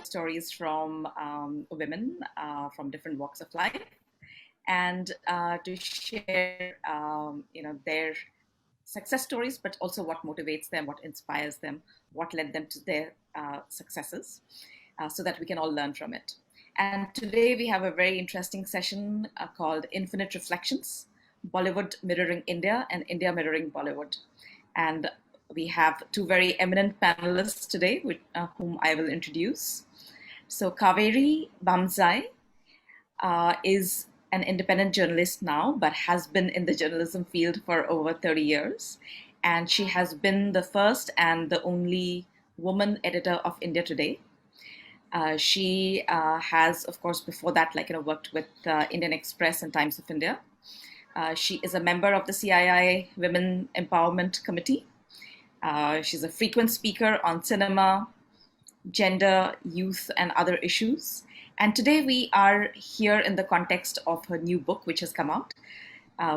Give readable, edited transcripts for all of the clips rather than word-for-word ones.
stories from women from different walks of life, and to share, their success stories, but also what motivates them, what inspires them, what led them to their successes, so that we can all learn from it. And today we have a very interesting session called Infinite Reflections, Bollywood Mirroring India and India Mirroring Bollywood. And we have two very eminent panelists today, whom I will introduce. So Kaveri Bamzai is an independent journalist now, but has been in the journalism field for over 30 years. And she has been the first and the only woman editor of India Today. She has, of course, before that, worked with Indian Express and Times of India. She is a member of the CII Women Empowerment Committee. She's a frequent speaker on cinema, gender, youth, and other issues. And today we are here in the context of her new book, which has come out,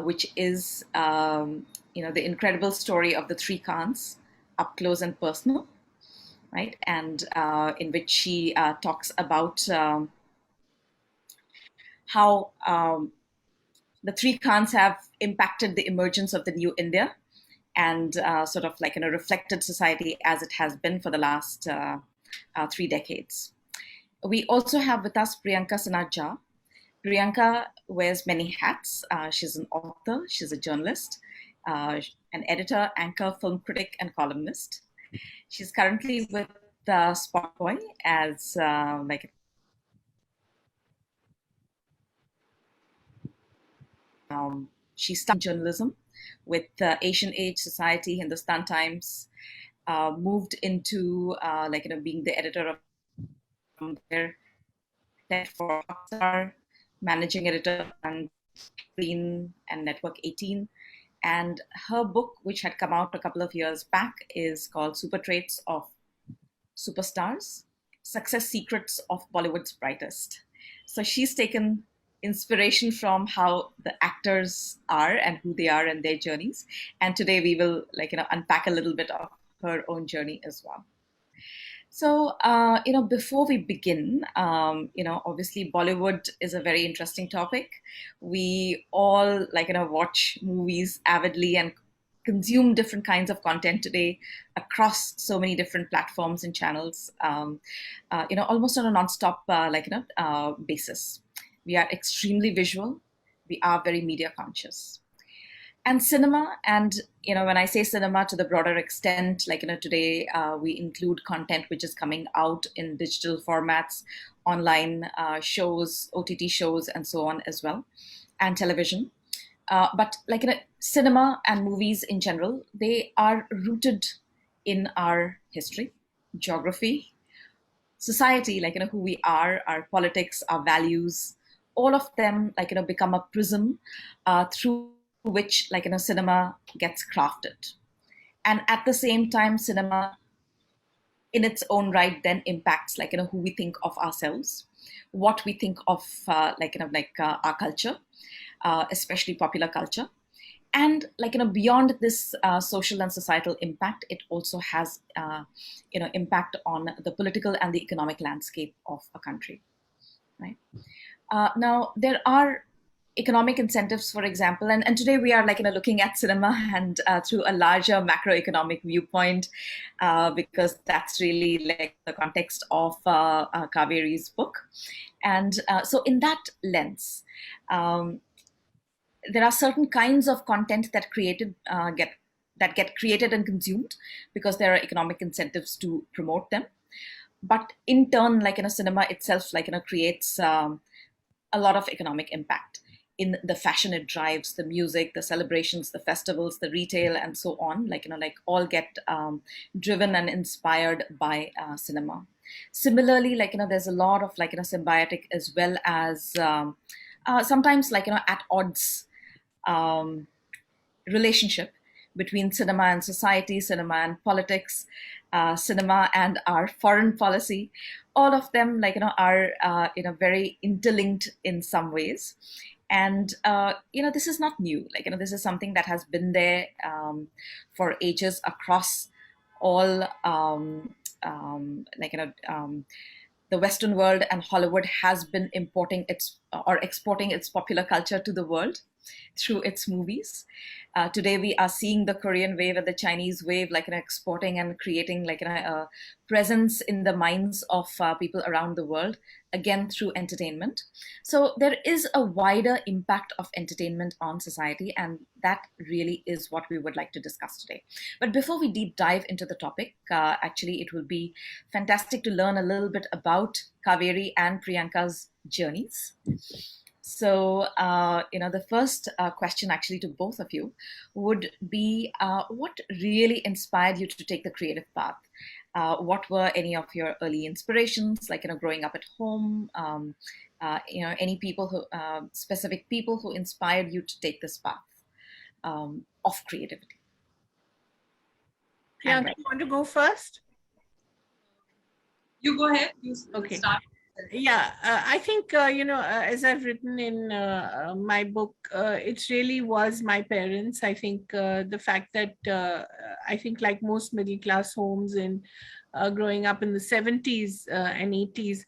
which is, the incredible story of the three Khans, up close and personal, right? And in which she talks about how the three Khans have impacted the emergence of the new India and reflected society as it has been for the last 3 decades. We also have with us Priyanka Sinha. Priyanka wears many hats. She's an author, she's a journalist, an editor, anchor, film critic, and columnist. She's currently with Spotboy as she studied journalism with Asian Age, Society, Hindustan Times, moved into being the editor of there for Hotstar, managing editor and Screen and Network 18. And her book, which had come out a couple of years back, is called Super Traits of Superstars, Success Secrets of Bollywood's Brightest. So she's taken inspiration from how the actors are and who they are and their journeys. And today we will unpack a little bit of her own journey as well. So, before we begin, obviously Bollywood is a very interesting topic. We all watch movies avidly and consume different kinds of content today across so many different platforms and channels, almost on a non-stop basis. We are extremely visual. We are very media conscious. And cinema, and when I say cinema to the broader extent, today we include content which is coming out in digital formats, online shows, OTT shows, and so on as well, and television. But cinema and movies in general, they are rooted in our history, geography, society, who we are, our politics, our values. All of them become a prism through which cinema gets crafted. And at the same time, cinema in its own right then impacts who we think of ourselves, what we think of our culture, especially popular culture. And beyond this social and societal impact, it also has impact on the political and the economic landscape of a country, right? Now there are economic incentives, for example, and today we are looking at cinema and through a larger macroeconomic viewpoint, because that's really the context of Kaveri's book. And so in that lens, there are certain kinds of content that get created and consumed because there are economic incentives to promote them. But in turn, cinema itself creates a lot of economic impact in the fashion it drives, the music, the celebrations, the festivals, the retail, and so on, all get driven and inspired by cinema. Similarly, there's a lot of symbiotic as well as sometimes at odds relationship between cinema and society, cinema and politics, cinema and our foreign policy. All of them are very interlinked in some ways. And, this is not new. This is something that has been there for ages across all, the Western world and Hollywood has been importing its or exporting its popular culture to the world through its movies. Today, we are seeing the Korean wave and the Chinese wave, like exporting and creating like a presence in the minds of people around the world, again through entertainment. So there is a wider impact of entertainment on society, and that really is what we would like to discuss today. But before we deep dive into the topic, actually, it will be fantastic to learn a little bit about Kaveri and Priyanka's journeys. So, the first question actually to both of you would be what really inspired you to take the creative path? What were any of your early inspirations, like, growing up at home? Any people who, specific people who inspired you to take this path of creativity? Priyanka, you want to go first? You go ahead. You start. Yeah, I think, as I've written in my book, it really was my parents. I think the fact that I think like most middle class homes in growing up in the 70s and 80s,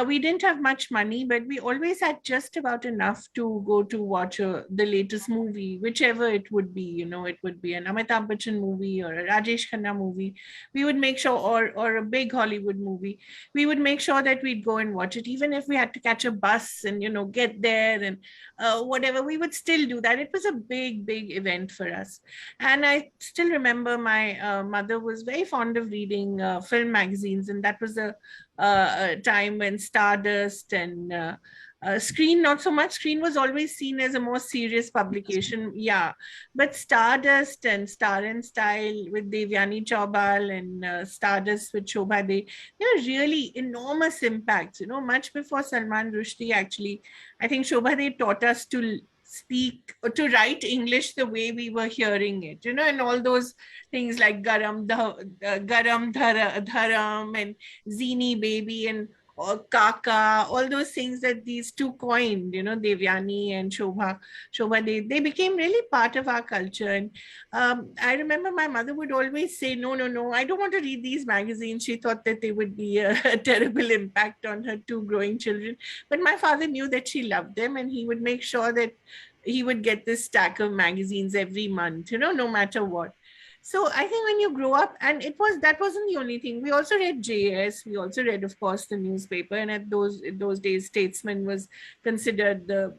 we didn't have much money, but we always had just about enough to go to watch the latest movie, whichever it would be. It would be an Amitabh Bachchan movie or a Rajesh Khanna movie. We would make sure, or a big Hollywood movie, we would make sure that we'd go and watch it, even if we had to catch a bus and get there and whatever, we would still do that. It was a big event for us. And I still remember my mother was very fond of reading film magazines, and that was a time when Stardust and Screen, not so much. Screen was always seen as a more serious publication, yeah. But Stardust and Star and Style with Devyani Chaubal and Stardust with Shobha De, they were really enormous impacts. Much before Salman Rushdie, actually, I think Shobha De taught us to speak or to write English the way we were hearing it, and all those things like Garam Dharam and Zini Baby and or Kaka, all those things that these two coined, Devyani and Shobha they became really part of our culture. And I remember my mother would always say, no, I don't want to read these magazines. She thought that they would be a terrible impact on her two growing children. But my father knew that she loved them, and he would make sure that he would get this stack of magazines every month, no matter what. So I think when you grow up, and that wasn't the only thing. We also read JS. We also read, of course, the newspaper. And in those days, Statesman was considered the,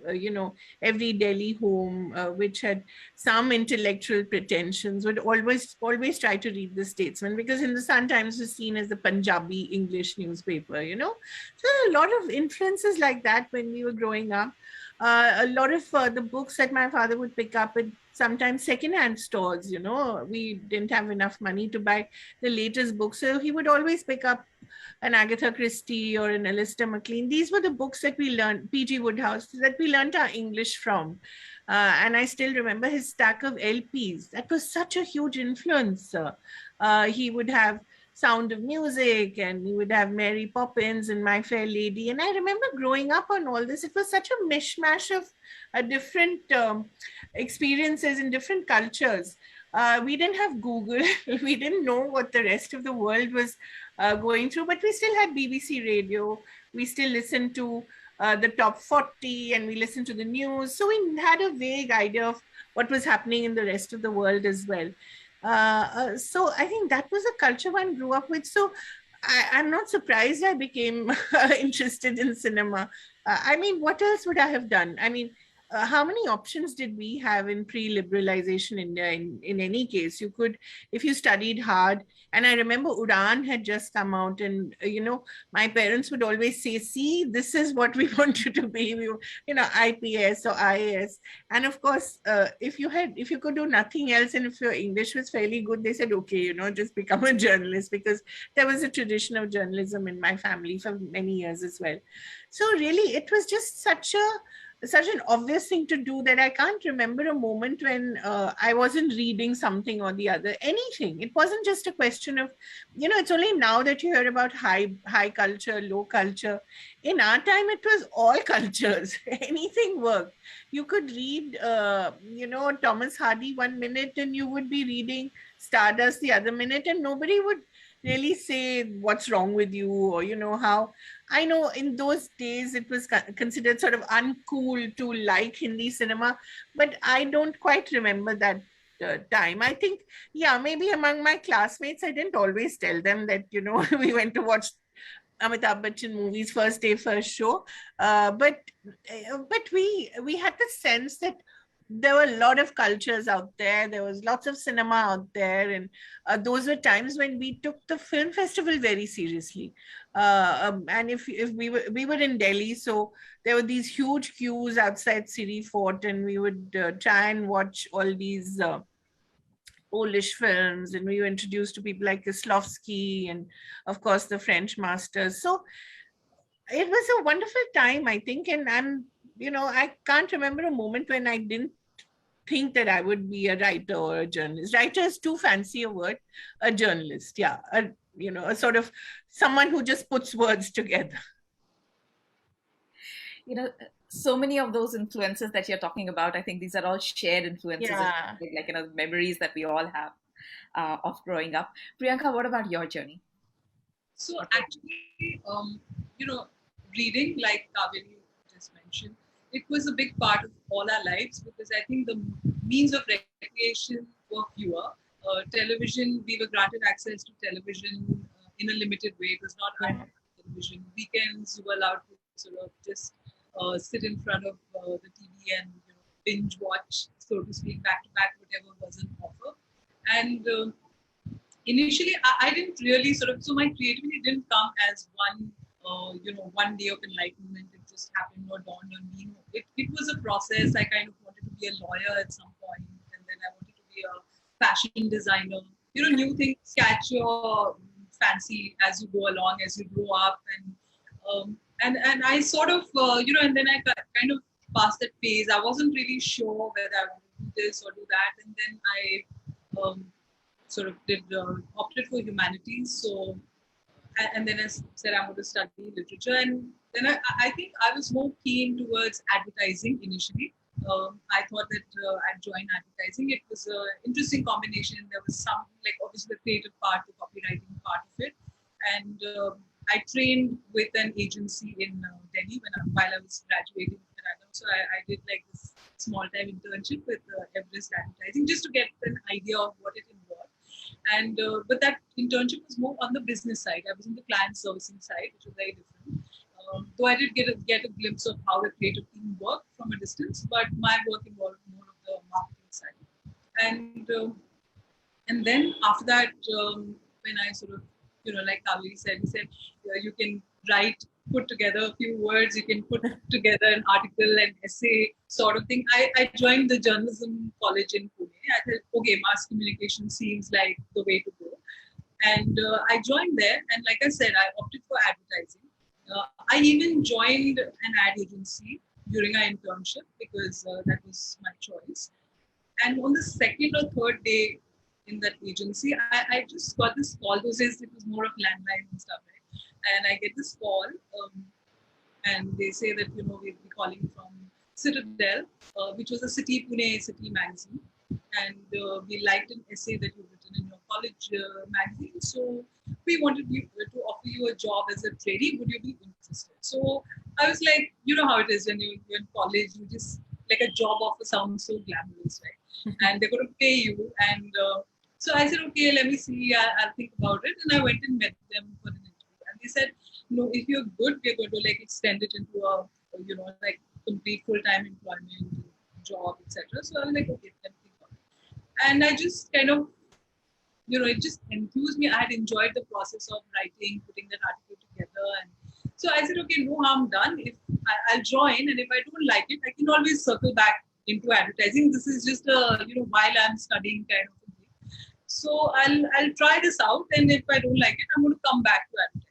every Delhi home, which had some intellectual pretensions, would always try to read the Statesman, because in the Sun Times was seen as the Punjabi English newspaper, So a lot of influences like that when we were growing up. A lot of the books that my father would pick up at sometimes secondhand stores, we didn't have enough money to buy the latest books. So he would always pick up an Agatha Christie or an Alistair MacLean. These were the books that we learned, P.G. Woodhouse, that we learned our English from. And I still remember his stack of LPs. That was such a huge influence. He would have Sound of Music, and you would have Mary Poppins and My Fair Lady. And I remember growing up on all this. It was such a mishmash of different experiences in different cultures. We didn't have Google. We didn't know what the rest of the world was going through, but we still had BBC Radio. We still listened to the top 40, and we listened to the news. So we had a vague idea of what was happening in the rest of the world as well. So I think that was a culture one grew up with. So I'm not surprised I became interested in cinema. I mean, what else would I have done? I mean, how many options did we have in pre-liberalization India? In any case, you could, if you studied hard. And I remember Udan had just come out, and my parents would always say, see, this is what we want you to be, IPS or IAS. And of course, if you could do nothing else, and if your English was fairly good, they said, okay, just become a journalist, because there was a tradition of journalism in my family for many years as well. So really, it was just such an obvious thing to do that I can't remember a moment when I wasn't reading something or the other, anything. It wasn't just a question of, it's only now that you hear about high culture, low culture. In our time, it was all cultures. Anything worked. You could read, Thomas Hardy one minute, and you would be reading Stardust the other minute, and nobody would really say what's wrong with you, or how I know in those days it was considered sort of uncool to like Hindi cinema, but I don't quite remember that time. I think, yeah, maybe among my classmates I didn't always tell them that we went to watch Amitabh Bachchan movies first day, first show. But we had the sense that there were a lot of cultures out there. There was lots of cinema out there, and those were times when we took the film festival very seriously. And if we were in Delhi, so there were these huge queues outside City Fort, and we would try and watch all these. Polish films, and we were introduced to people like Kislovsky and, of course, the French masters. So it was a wonderful time, I think, and I can't remember a moment when I didn't think that I would be a writer or a journalist. Writer is too fancy a word. A journalist, yeah, a sort of someone who just puts words together. You know, so many of those influences that you're talking about, I think these are all shared influences, Yeah. like memories that we all have of growing up. Priyanka, what about your journey? So actually, reading, like Kaveri just mentioned, it was a big part of all our lives, because I think the means of recreation were fewer. Television, we were granted access to television in a limited way. It was not unlimited television. Weekends, you were allowed to sort of just sit in front of the TV and binge watch, so to speak, back to back, whatever was on offer. And initially, I didn't really so my creativity didn't come as one day of enlightenment. It just happened or dawned on me. It was a process. I kind of wanted to be a lawyer at some point, and then I wanted to be a fashion designer. New things catch your fancy as you go along, as you grow up, and I sort of and then I kind of passed that phase. I wasn't really sure whether I wanted to do this or do that, and then I sort of opted for humanities. So, and then I said I'm going to study literature, and then I think I was more keen towards advertising initially. I thought that I'd join advertising. It was an interesting combination. There was some, like, obviously the creative part, the copywriting part of it, and I trained with an agency in Delhi while I was graduating. So I did like this small time internship with Everest Advertising, just to get an idea of what it involved. And but that internship was more on the business side. I was in the client servicing side, which was very different. Though I did get a glimpse of how the creative team worked from a distance, but my work involved more of the marketing side. And then after that, when I sort of, like Kaveri said, he said you can put together a few words, you can put together an article, an essay sort of thing. I joined the journalism college in Pune. I thought, okay, mass communication seems like the way to go. And I joined there. And like I said, I opted for advertising. I even joined an ad agency during our internship because that was my choice. And on the second or third day in that agency, I just got this call. Those days it was more of landline and stuff, right? And I get this call, and they say that we'll be calling from Citadel, which was a Pune city magazine, and we liked an essay that you've written in your college magazine. So we wanted to offer you a job as a trainee. Would you be interested? So I was like, you know how it is when you're in college, you just, like, a job offer sounds so glamorous, right? And they're going to pay you. And so I said, okay, let me see. I'll think about it. And I went and met them for an interview. And they said, no, if you're good, we're going to like extend it into a, like complete full-time employment, job, etc. So I was like, okay, let me think about it. And I just kind of, it just enthused me. I had enjoyed the process of writing, putting that article together. And so I said, okay, no harm done. If I'll join, and if I don't like it, I can always circle back into advertising. This is just a, while I'm studying kind of thing. So I'll try this out, and if I don't like it, I'm going to come back to advertising.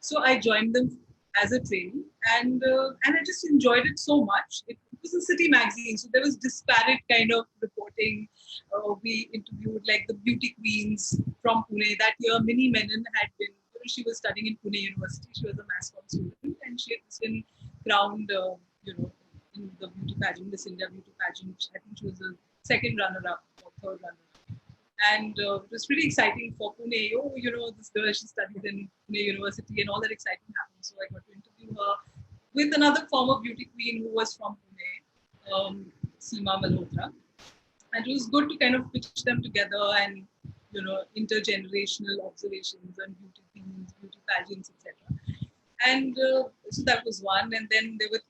So I joined them as a trainee, and I just enjoyed it so much. It was a city magazine, so there was disparate kind of reporting. We interviewed like the beauty queens from Pune. That year, Minnie Menon had been, she was studying in Pune University. She was a mass comm student, and she had been crowned, in the beauty pageant, Miss India beauty pageant. I think she was the second runner-up or third runner-up. And it was pretty exciting for Pune. Oh, this girl, she studied in Pune University, and all that exciting happened. So I got to interview her with another former beauty queen who was from Pune, Seema Malhotra. And it was good to kind of pitch them together and, intergenerational observations on beauty themes, beauty pageants, etc. And so that was one. And then there were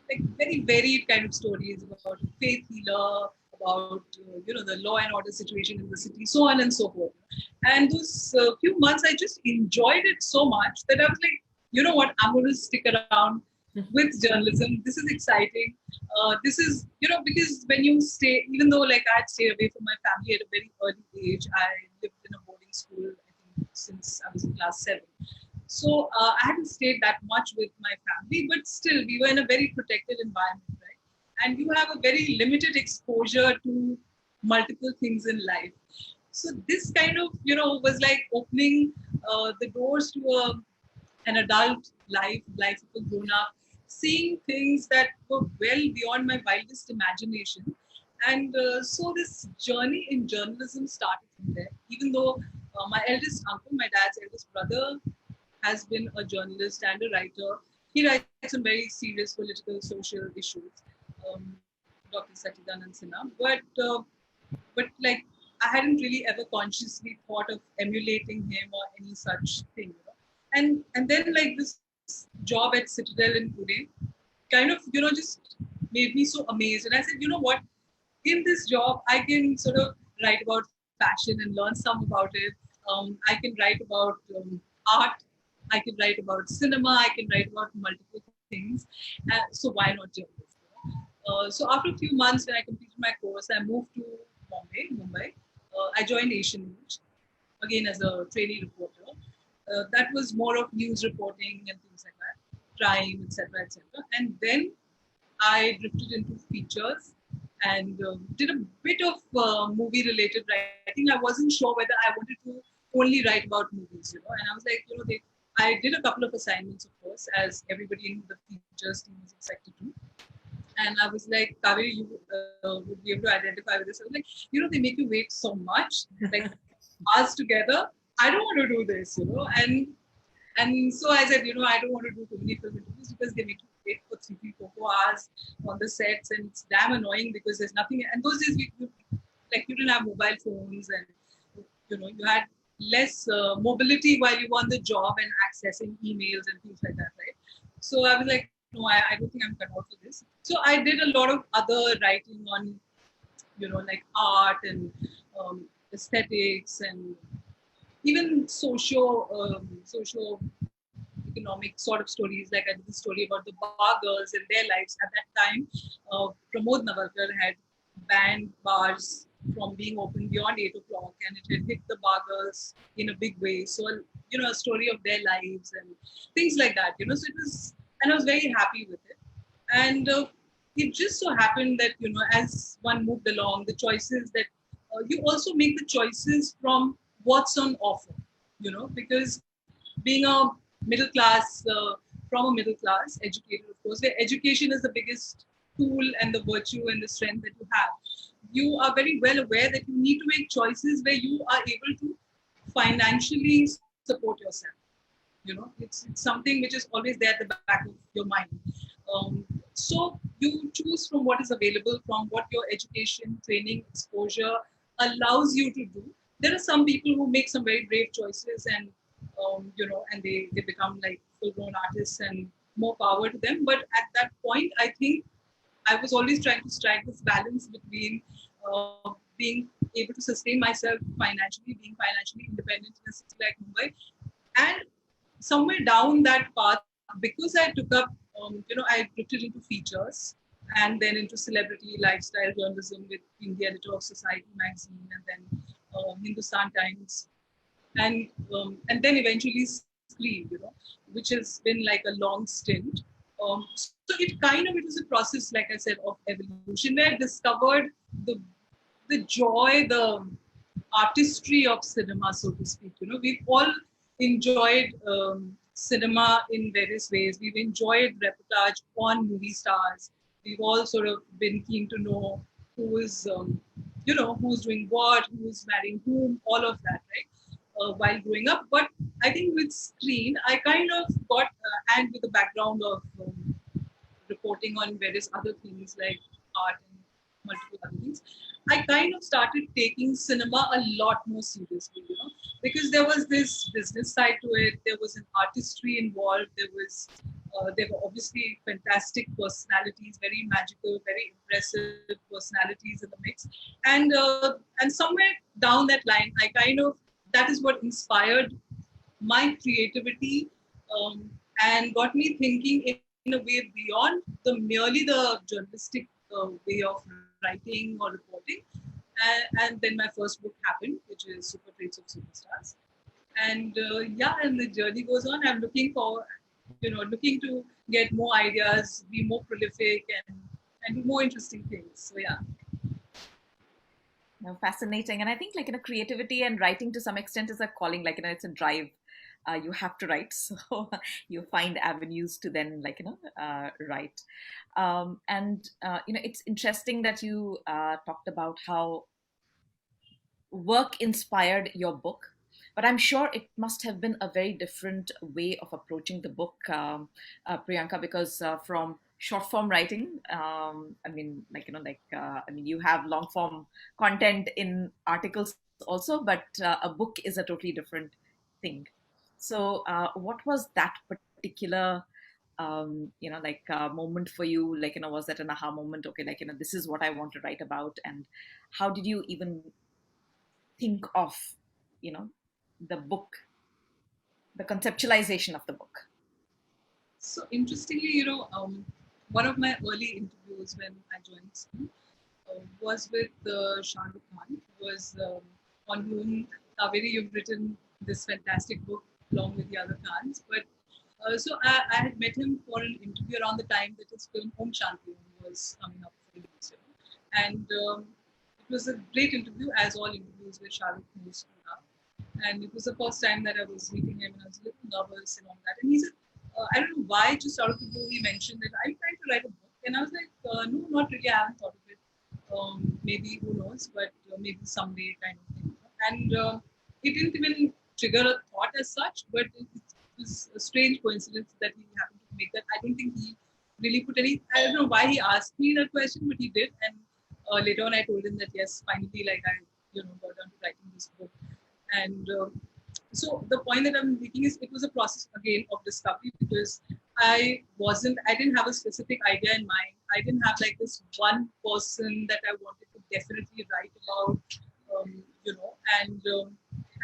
like very varied kind of stories about a faith healer, about the law and order situation in the city, so on and so forth. And those few months, I just enjoyed it so much that I was like, you know what, I'm going to stick around with journalism. This is exciting. This is, because when you stay, even though like I had stayed away from my family at a very early age, I lived in a boarding school, I think, since I was in class 7. So I hadn't stayed that much with my family, but still we were in a very protected environment, right? And you have a very limited exposure to multiple things in life. So this kind of, was like opening the doors to an adult life of a grown-up, seeing things that were well beyond my wildest imagination. And so this journey in journalism started from there. Even though my eldest uncle, my dad's eldest brother, has been a journalist and a writer. He writes on very serious political, social issues, Dr. Satyadanand Sinha. But like, I hadn't really ever consciously thought of emulating him or any such thing. And then like this job at Citadel in Pune kind of, just made me so amazed. And I said, you know what? In this job, I can sort of write about fashion and learn some about it. I can write about art. I can write about cinema. I can write about multiple things. So why not journalism? So after a few months, when I completed my course, I moved to Mumbai. I joined Asian again as a trainee reporter. That was more of news reporting and things like that, crime, etc., etc. And then I drifted into features and did a bit of movie-related writing. I wasn't sure whether I wanted to only write about movies, And I was like, I did a couple of assignments, of course, as everybody in the features team was expected to. And I was like, Kaveri, you would be able to identify with this. I was like, they make you wait so much, like hours together. I don't want to do this, And so I said, I don't want to do too many film interviews because they make you wait for 3-4 hours on the sets, and it's damn annoying because there's nothing. And those days, you didn't have mobile phones, and you had less mobility while you were on the job and accessing emails and things like that, right? So I was like, no, I don't think I'm cut out for this. So I did a lot of other writing on, like art and aesthetics and even socio-economic sort of stories. Like I did a story about the bar girls and their lives at that time. Pramod Navalkar had banned bars from being open beyond 8 o'clock, and it had hit the bar girls in a big way. So, a story of their lives and things like that, So it was, and I was very happy with it. And it just so happened that, as one moved along, the choices that you also make the choices from what's on offer, because being a middle class, from a middle class, educated, of course, where education is the biggest tool and the virtue and the strength that you have. You are very well aware that you need to make choices where you are able to financially support yourself. It's something which is always there at the back of your mind. So you choose from what is available, from what your education, training, exposure allows you to do. There are some people who make some very brave choices and, and they become like full-grown artists, and more power to them. But at that point, I think I was always trying to strike this balance between being able to sustain myself financially, being financially independent in a city like Mumbai, and somewhere down that path, because I took up, I drifted into features and then into celebrity lifestyle journalism with being the editor of Society magazine, and then Hindustan Times, and then eventually Screen, which has been like a long stint. So it was a process, like I said, of evolution, where I discovered the joy, the artistry of cinema, so to speak. We've all enjoyed cinema in various ways. We've enjoyed reportage on movie stars. We've all sort of been keen to know who is who's doing what, who's marrying whom, all of that, right? While growing up. But I think with screen, I kind of got and with the background of reporting on various other things like art and multiple other things, I kind of started taking cinema a lot more seriously, because there was this business side to it, there was an artistry involved, there were obviously fantastic personalities, very magical, very impressive personalities in the mix, and somewhere down that line, I kind of that is what inspired my creativity, and got me thinking in a way beyond merely the journalistic way of writing or reporting. And then my first book happened, which is Super Traits of Superstars. And and the journey goes on. I'm looking to get more ideas, be more prolific, and do more interesting things. So yeah. Fascinating. And I think creativity and writing to some extent is a calling, it's a drive. You have to write, so you find avenues to then write. It's interesting that you talked about how work inspired your book, but I'm sure it must have been a very different way of approaching the book, Priyanka, because from short form writing, you have long form content in articles also, but a book is a totally different thing. So what was that particular moment for you? Was that an aha moment? Okay, this is what I want to write about. And how did you even think of the book, the conceptualization of the book? So interestingly, one of my early interviews when I joined school was with Shah Rukh Khan, who was on whom Kaveri, you've written this fantastic book along with the other Khans. But so I had met him for an interview around the time that his film Om Shanti was coming up for release. And it was a great interview, as all interviews with Shah Rukh used to have. And it was the first time that I was meeting him, and I was a little nervous and all that. And he said, I don't know why, just out of the blue, he mentioned that, are you trying to write a book? And I was like, no, not really. I haven't thought of it. Maybe, who knows, but maybe someday kind of thing. And it didn't even trigger a thought as such, but it was a strange coincidence that he happened to make that. I don't think he really put any, I don't know why he asked me that question, but he did. And later on, I told him that, yes, finally, I got down to writing this book. And so the point that I'm making is it was a process again of discovery, because I didn't have a specific idea in mind. I didn't have this one person that I wanted to definitely write about,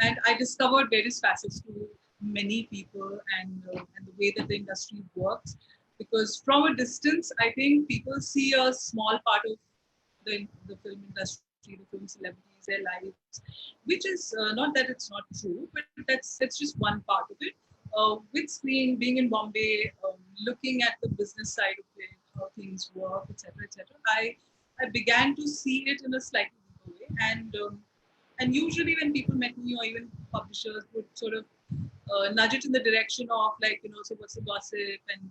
and I discovered various facets to many people and the way that the industry works. Because from a distance, I think people see a small part of the film industry, the film celebrities, their lives, which is not that it's not true, but that's just one part of it. With screen, being in Bombay, looking at the business side of it, how things work, etc., I began to see it in a slightly different way. And usually when people met me, or even publishers, would sort of nudge it in the direction of so what's the gossip, and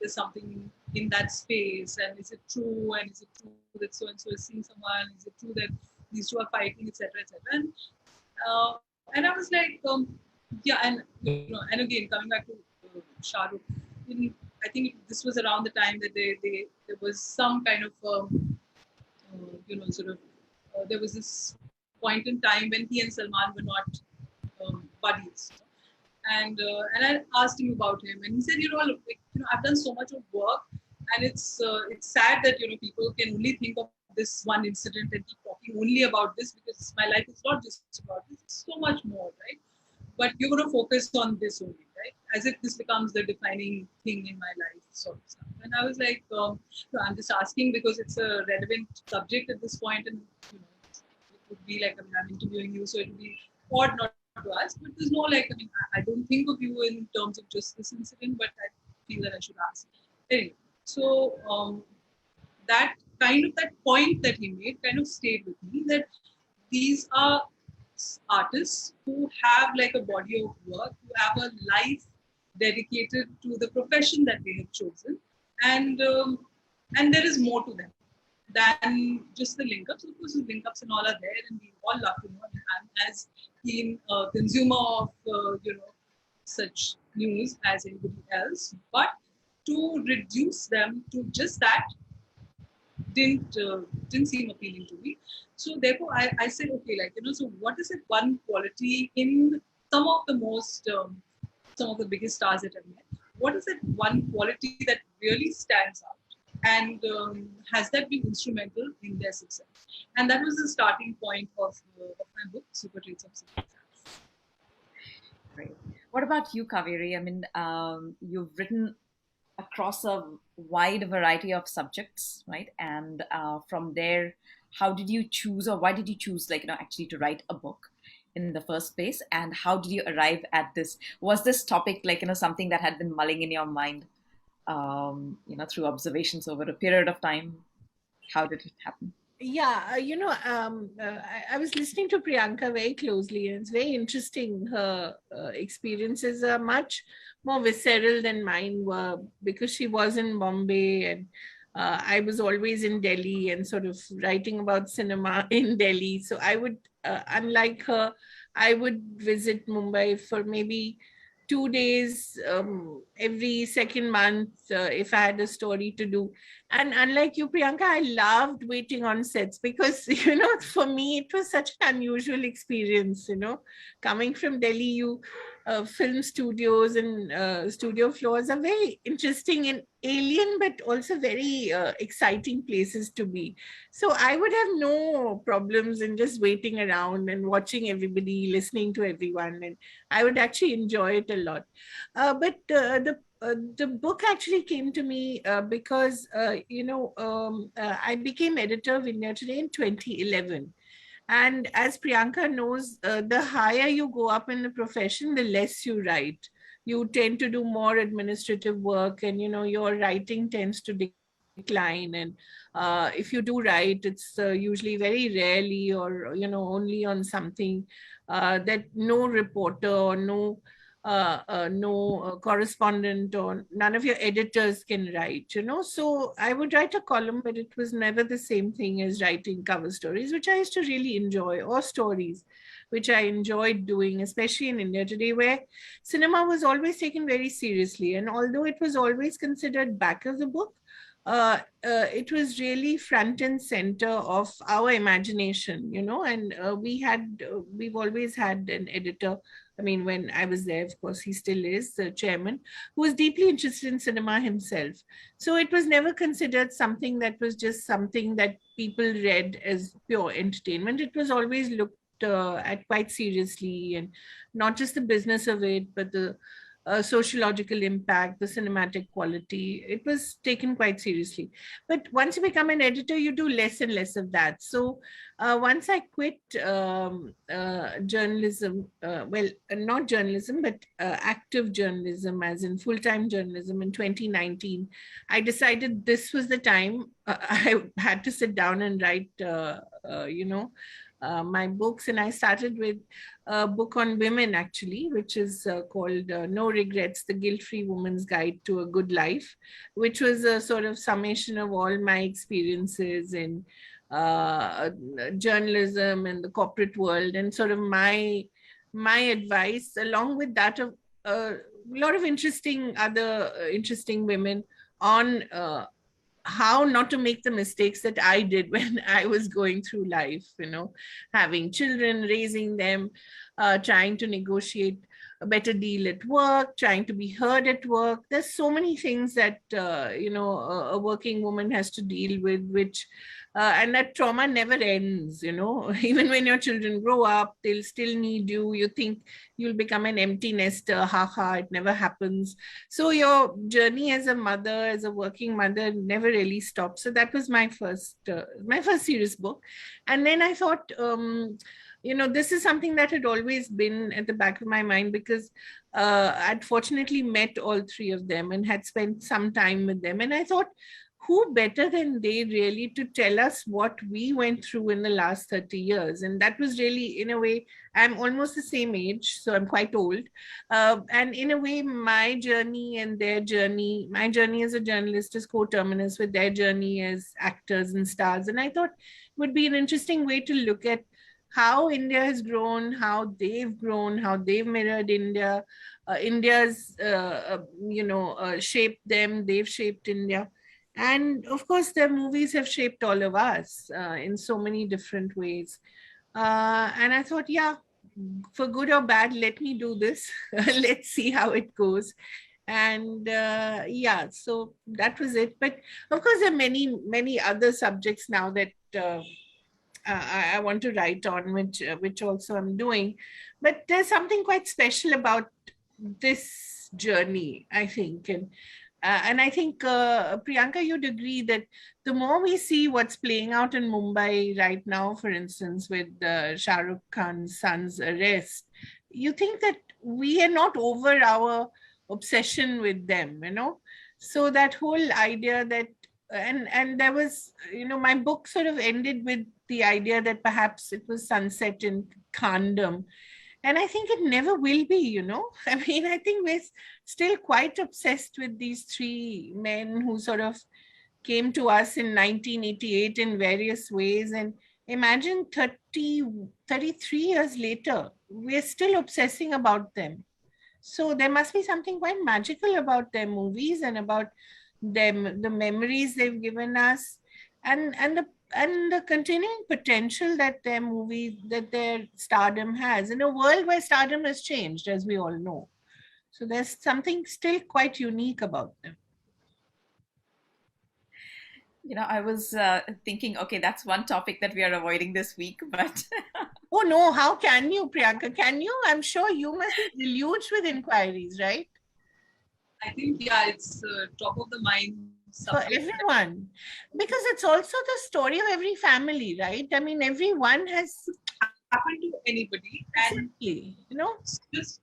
there's something in that space, and is it true, and is it true that so and so is seeing someone, is it true that these two are fighting, etc., and I was like, and and again coming back to Shah Rukh, I think this was around the time that there was some kind of there was this point in time when he and Salman were not buddies. And I asked him about him, and he said, look, I've done so much of work, and it's sad that people can only think of this one incident and keep talking only about this, because my life is not just about this; it's so much more, right? But you're going to focus on this only, right? As if this becomes the defining thing in my life, sort of stuff. And I was like, no, I'm just asking because it's a relevant subject at this point, and it would be like I'm interviewing you, so it would be odd not to ask. But there's no I don't think of you in terms of just this incident, but I feel that I should ask. Anyway, so that point that he made kind of stayed with me, that these are artists who have a body of work, who have a life dedicated to the profession that they have chosen, and there is more to them. than just the link ups. Of course, the link ups and all are there, and we all love to know. And I'm as keen a consumer of such news as anybody else. But to reduce them to just that didn't seem appealing to me. So therefore, I said, okay, like so what is it one quality in some of the most some of the biggest stars that I've met? What is it one quality that really stands out? And has that been instrumental in their success? And that was the starting point of my book, Super Traits of Success. Great. What about you, Kaveri? I mean, you've written across a wide variety of subjects, right? And from there, how did you choose, or why did you choose, like, actually to write a book in the first place? And how did you arrive at this? Was this topic, like, something that had been mulling in your mind, through observations over a period of time? How did it happen? Yeah, I was listening to Priyanka very closely, and it's very interesting. Her experiences are much more visceral than mine were, because she was in Bombay, and I was always in Delhi and sort of writing about cinema in Delhi. So I would, unlike her, I would visit Mumbai for maybe 2 days every second month if I had a story to do. And unlike you, Priyanka, I loved waiting on sets because, for me, it was such an unusual experience, coming from Delhi, film studios and studio floors are very interesting and alien, but also very exciting places to be. So I would have no problems in just waiting around and watching everybody, listening to everyone. And I would actually enjoy it a lot. But the book actually came to me because, I became editor of India Today in 2011. And as Priyanka knows, the higher you go up in the profession, the less you write. You tend to do more administrative work, and your writing tends to decline. And if you do write, it's usually very rarely, or only on something that no reporter or no correspondent or none of your editors can write, So I would write a column, but it was never the same thing as writing cover stories, which I used to really enjoy, or stories, which I enjoyed doing, especially in India Today, where cinema was always taken very seriously. And although it was always considered back of the book, it was really front and center of our imagination, and we've always had an editor. I mean, when I was there, of course, he still is the chairman, who was deeply interested in cinema himself. So it was never considered something that was just something that people read as pure entertainment. It was always looked at quite seriously, and not just the business of it, but the sociological impact, the cinematic quality. It was taken quite seriously. But once you become an editor, you do less and less of that. So once I quit journalism, not journalism, but active journalism, as in full-time journalism in 2019, I decided this was the time I had to sit down and write, my books. And I started with a book on women, actually, which is called No Regrets, The Guilt-Free Woman's Guide to a Good Life, which was a sort of summation of all my experiences in journalism and the corporate world, and sort of my advice, along with that of a lot of interesting women on how not to make the mistakes that I did when I was going through life, having children, raising them, trying to negotiate a better deal at work, trying to be heard at work. There's so many things that, a working woman has to deal with, which, and that trauma never ends, even when your children grow up, they'll still need you. You think you'll become an empty nester, it never happens. So your journey as a mother, as a working mother, never really stops. So that was my first serious book. And then I thought, this is something that had always been at the back of my mind, because I'd fortunately met all three of them and had spent some time with them. And I thought, who better than they really to tell us what we went through in the last 30 years? And that was really, in a way, I'm almost the same age, so I'm quite old. And in a way, my journey and their journey, my journey as a journalist is coterminous with their journey as actors and stars. And I thought it would be an interesting way to look at how India has grown, how they've grown, how they've mirrored India. India's, shaped them, they've shaped India. And of course, their movies have shaped all of us in so many different ways. And I thought, yeah, for good or bad, let me do this. Let's see how it goes. And yeah, so that was it. But of course, there are many, many other subjects now that I want to write on, which also I'm doing. But there's something quite special about this journey, I think. And I think, Priyanka, you'd agree that the more we see what's playing out in Mumbai right now, for instance, with Shah Rukh Khan's son's arrest, you think that we are not over our obsession with them, So that whole idea that, and there was, my book sort of ended with the idea that perhaps it was sunset in Khandam. And I think it never will be, I mean, I think we're still quite obsessed with these three men who sort of came to us in 1988 in various ways. And imagine 33 years later, we're still obsessing about them. So there must be something quite magical about their movies and about them, the memories they've given us, and the continuing potential that their stardom has in a world where stardom has changed, as we all know. So there's something still quite unique about them. I was thinking, okay, that's one topic that we are avoiding this week, but oh no, how can you, Priyanka? Can you? I'm sure you must be deluged with inquiries, right? I think, yeah, it's top of the mind for everyone, because it's also the story of every family, right? I mean, everyone has happened to anybody, and exactly, it's just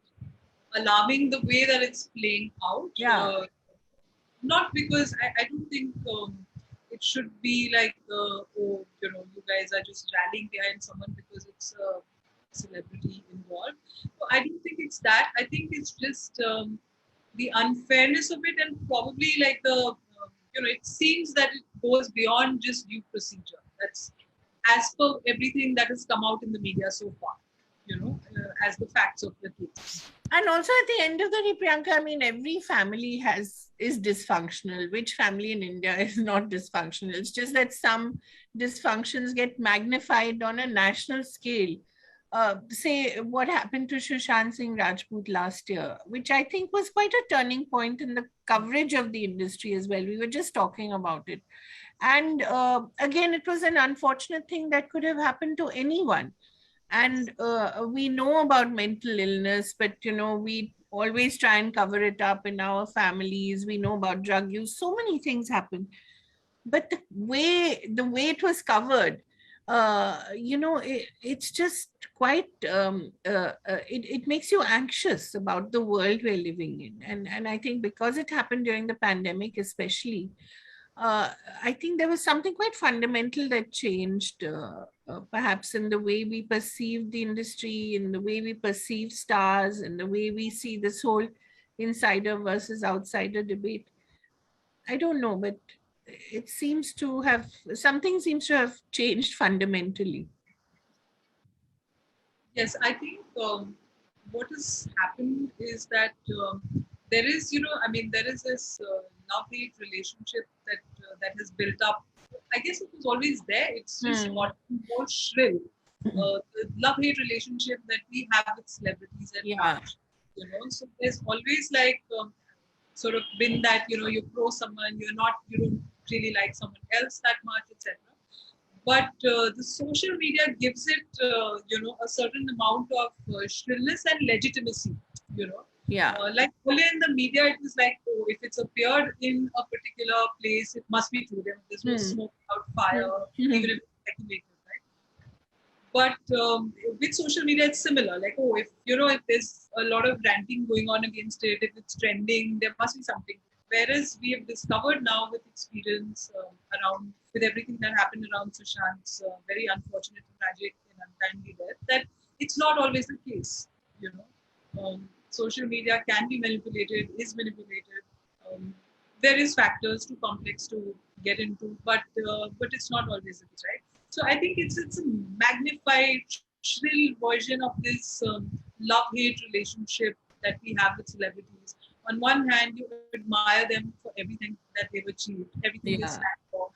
alarming the way that it's playing out. Yeah. Not because I don't think it should be like, you guys are just rallying behind someone because it's a celebrity involved. So I don't think it's that. I think it's just the unfairness of it, and probably like it seems that it goes beyond just due procedure. That's as per everything that has come out in the media so far, as the facts of the case. And also at the end of the day, Priyanka, I mean, every family is dysfunctional. Which family in India is not dysfunctional? It's just that some dysfunctions get magnified on a national scale. Say what happened to Sushant Singh Rajput last year, which I think was quite a turning point in the coverage of the industry as well. We were just talking about it. And again, it was an unfortunate thing that could have happened to anyone. And we know about mental illness, but, we always try and cover it up in our families. We know about drug use. So many things happen. But the way it was covered, it's just quite, it makes you anxious about the world we're living in. And I think because it happened during the pandemic, especially, I think there was something quite fundamental that changed, perhaps in the way we perceive the industry, in the way we perceive stars, in the way we see this whole insider versus outsider debate. I don't know, but it seems to have, something seems to have changed fundamentally. Yes, I think what has happened is that there is, there is this love-hate relationship that has built up. I guess it was always there. It's just got more shrill. The love-hate relationship that we have with celebrities at large. So there's always like sort of been that you pro someone, you don't really like someone else that much, etc. But the social media gives it, a certain amount of shrillness and legitimacy, like earlier in the media, it was like, oh, if it's appeared in a particular place, it must be true. There's no smoke without fire, even if it's speculated, right? But with social media, it's similar. Like, oh, if there's a lot of ranting going on against it, if it's trending, there must be something. Whereas we have discovered now with experience around, with everything that happened around Sushant's very unfortunate, tragic, and untimely death, that it's not always the case. You know, social media can be manipulated, is manipulated. Um, various factors too complex to get into, but it's not always the case, right? So I think it's a magnified, shrill version of this love-hate relationship that we have with celebrities. On one hand, you admire them for everything that they've achieved, everything they Yeah. stand for.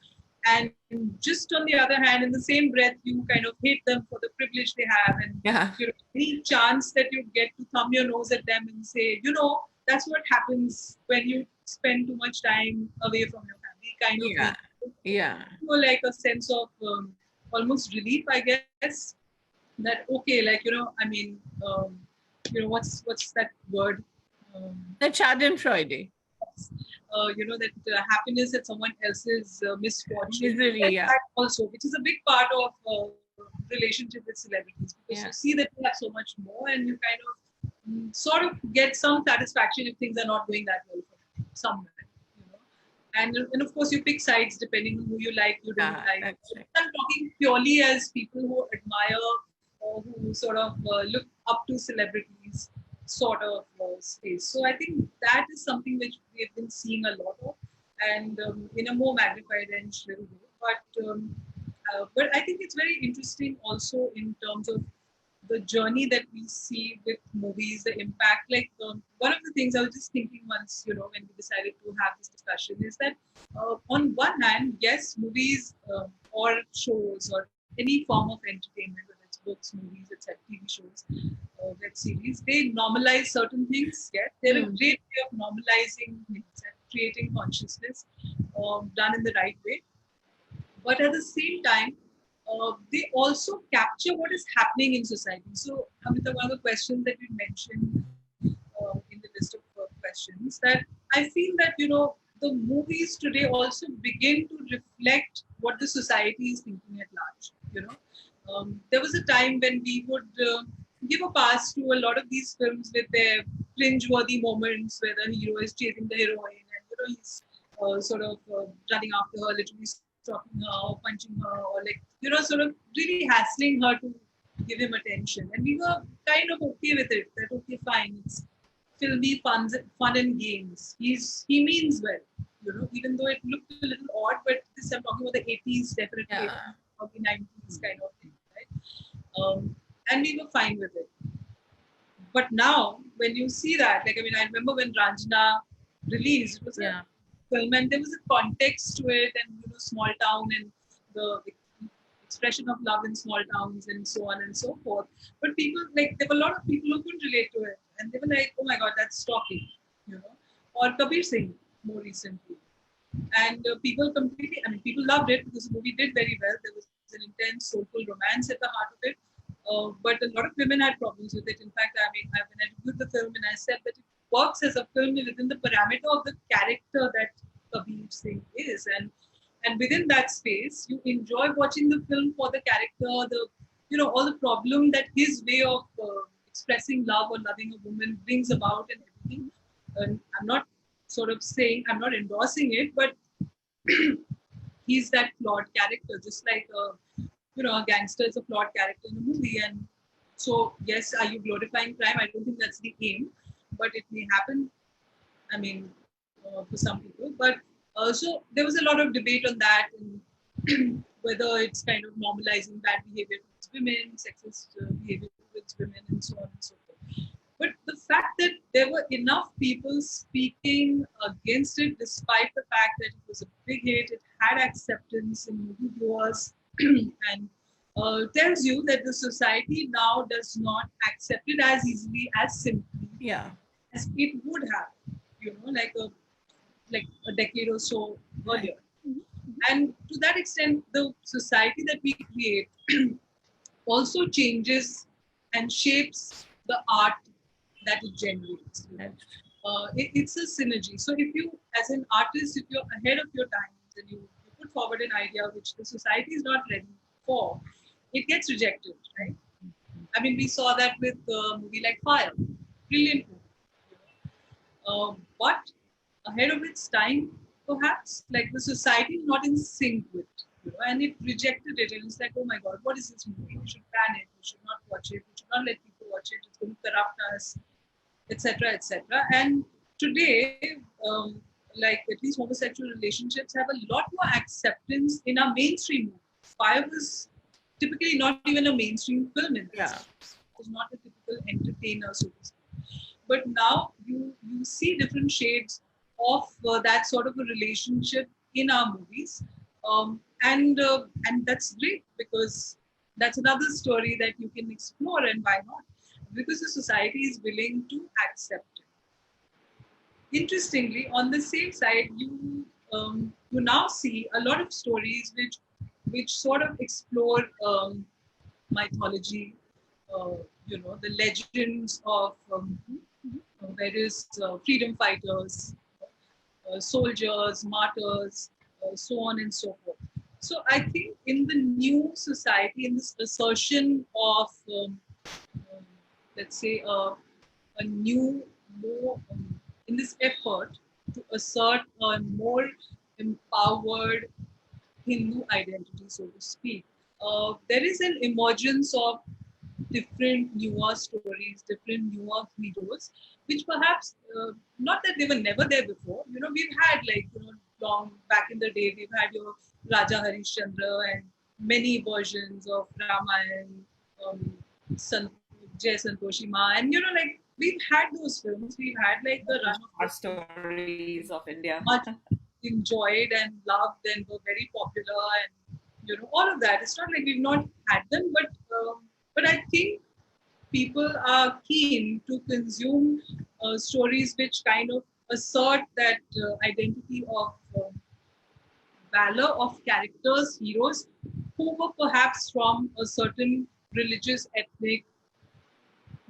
And just on the other hand, in the same breath, you kind of hate them for the privilege they have. And Yeah. you know, any chance that you get to thumb your nose at them and say, you know, that's what happens when you spend too much time away from your family, kind of Yeah. thing. Yeah. You know, like a sense of almost relief, I guess, that okay, like what's that word? The Schadenfreude. That happiness at someone else's misfortune. Misery, yeah. That also, which is a big part of relationship with celebrities, because you see that you have so much more, and you kind of sort of get some satisfaction if things are not going that well for you somewhere. You know? And of course, you pick sides depending on who you like, you don't like. That's right. I'm talking purely as people who admire or who sort of look up to celebrities sort of space. So I think that is something which we've been seeing a lot of, and in a more magnified and shrill way. But I think it's very interesting also in terms of the journey that we see with movies, the impact. Like one of the things I was just thinking once, when we decided to have this discussion, is that on one hand, yes, movies or shows or any form of entertainment, whether it's books, movies, etc., TV shows, web series, they normalize certain things. Yes, they're a great way of normalizing things and creating consciousness done in the right way. But at the same time, they also capture what is happening in society. So, Amita, one of the questions that we mentioned in the list of questions, that I feel that the movies today also begin to reflect what the society is thinking at large. There was a time when we would give a pass to a lot of these films with their cringe-worthy moments where the hero is chasing the heroine, and he's sort of running after her, literally stalking her or punching her, or like sort of really hassling her to give him attention. And we were kind of okay with it. That okay, fine, it's filmy fun and games. He means well, even though it looked a little odd. But this I'm talking about the 80s, definitely 80s, or the 90s kind of thing, right? And we were fine with it. But now, when you see that, like I remember when Ranjana released, it was a film, and there was a context to it, and small town and the expression of love in small towns and so on and so forth. But people, like, there were a lot of people who couldn't relate to it, and they were like, "Oh my God, that's stalking," or Kabir Singh more recently. And people loved it because the movie did very well. There was an intense soulful romance at the heart of it. But a lot of women had problems with it. In fact, when I reviewed the film, and I said that it works as a film within the parameter of the character that Kabir Singh is, and within that space, you enjoy watching the film for the character, all the problem that his way of expressing love or loving a woman brings about and everything. And I'm not sort of saying, I'm not endorsing it, but he's that flawed character, just like a gangster is a flawed character in a movie. And so, yes, are you glorifying crime? I don't think that's the aim, but it may happen. For some people. But so there was a lot of debate on that, and whether it's kind of normalizing bad behavior towards women, sexist behavior towards women, and so on and so forth. But the fact that there were enough people speaking against it, despite the fact that it was a big hit, it had acceptance in movie viewers, and tells you that the society now does not accept it as easily, as simply as it would have, like a decade or so earlier. And to that extent, the society that we create also changes and shapes the art that it generates. It's a synergy. So if you, as an artist, if you're ahead of your times and you put forward an idea which the society is not ready for, it gets rejected, right? We saw that with a movie like Fire. Brilliant movie. But ahead of its time, perhaps. Like the society is not in sync with, and it rejected it. And it's like, oh my God, what is this movie? We should ban it. We should not watch it. We should not let people watch it. It's going to corrupt us, etc., etc. And today, like at least homosexual relationships have a lot more acceptance in our mainstream movies. Fire was typically not even a mainstream film in this. It was not a typical entertainer, so to speak. But now you see different shades of that sort of a relationship in our movies, and that's great, because that's another story that you can explore, and why not? Because the society is willing to accept it. Interestingly, on the same side, you now see a lot of stories which sort of explore mythology, the legends of various freedom fighters, soldiers, martyrs, so on and so forth. So I think in the new society, in this assertion of, let's say, a new, more, in this effort to assert a more empowered Hindu identity, so to speak, there is an emergence of different newer stories, different newer heroes, which perhaps, not that they were never there before. We've had, like, long back in the day, we've had your Raja Harishchandra and many versions of Ramayana, Jai Santoshi Ma, and like we've had those films. We've had like the run of our stories of India. Much enjoyed and loved and were very popular, and all of that. It's not like we've not had them, but I think people are keen to consume stories which kind of assert that identity of valor of characters, heroes, who were perhaps from a certain religious, ethnic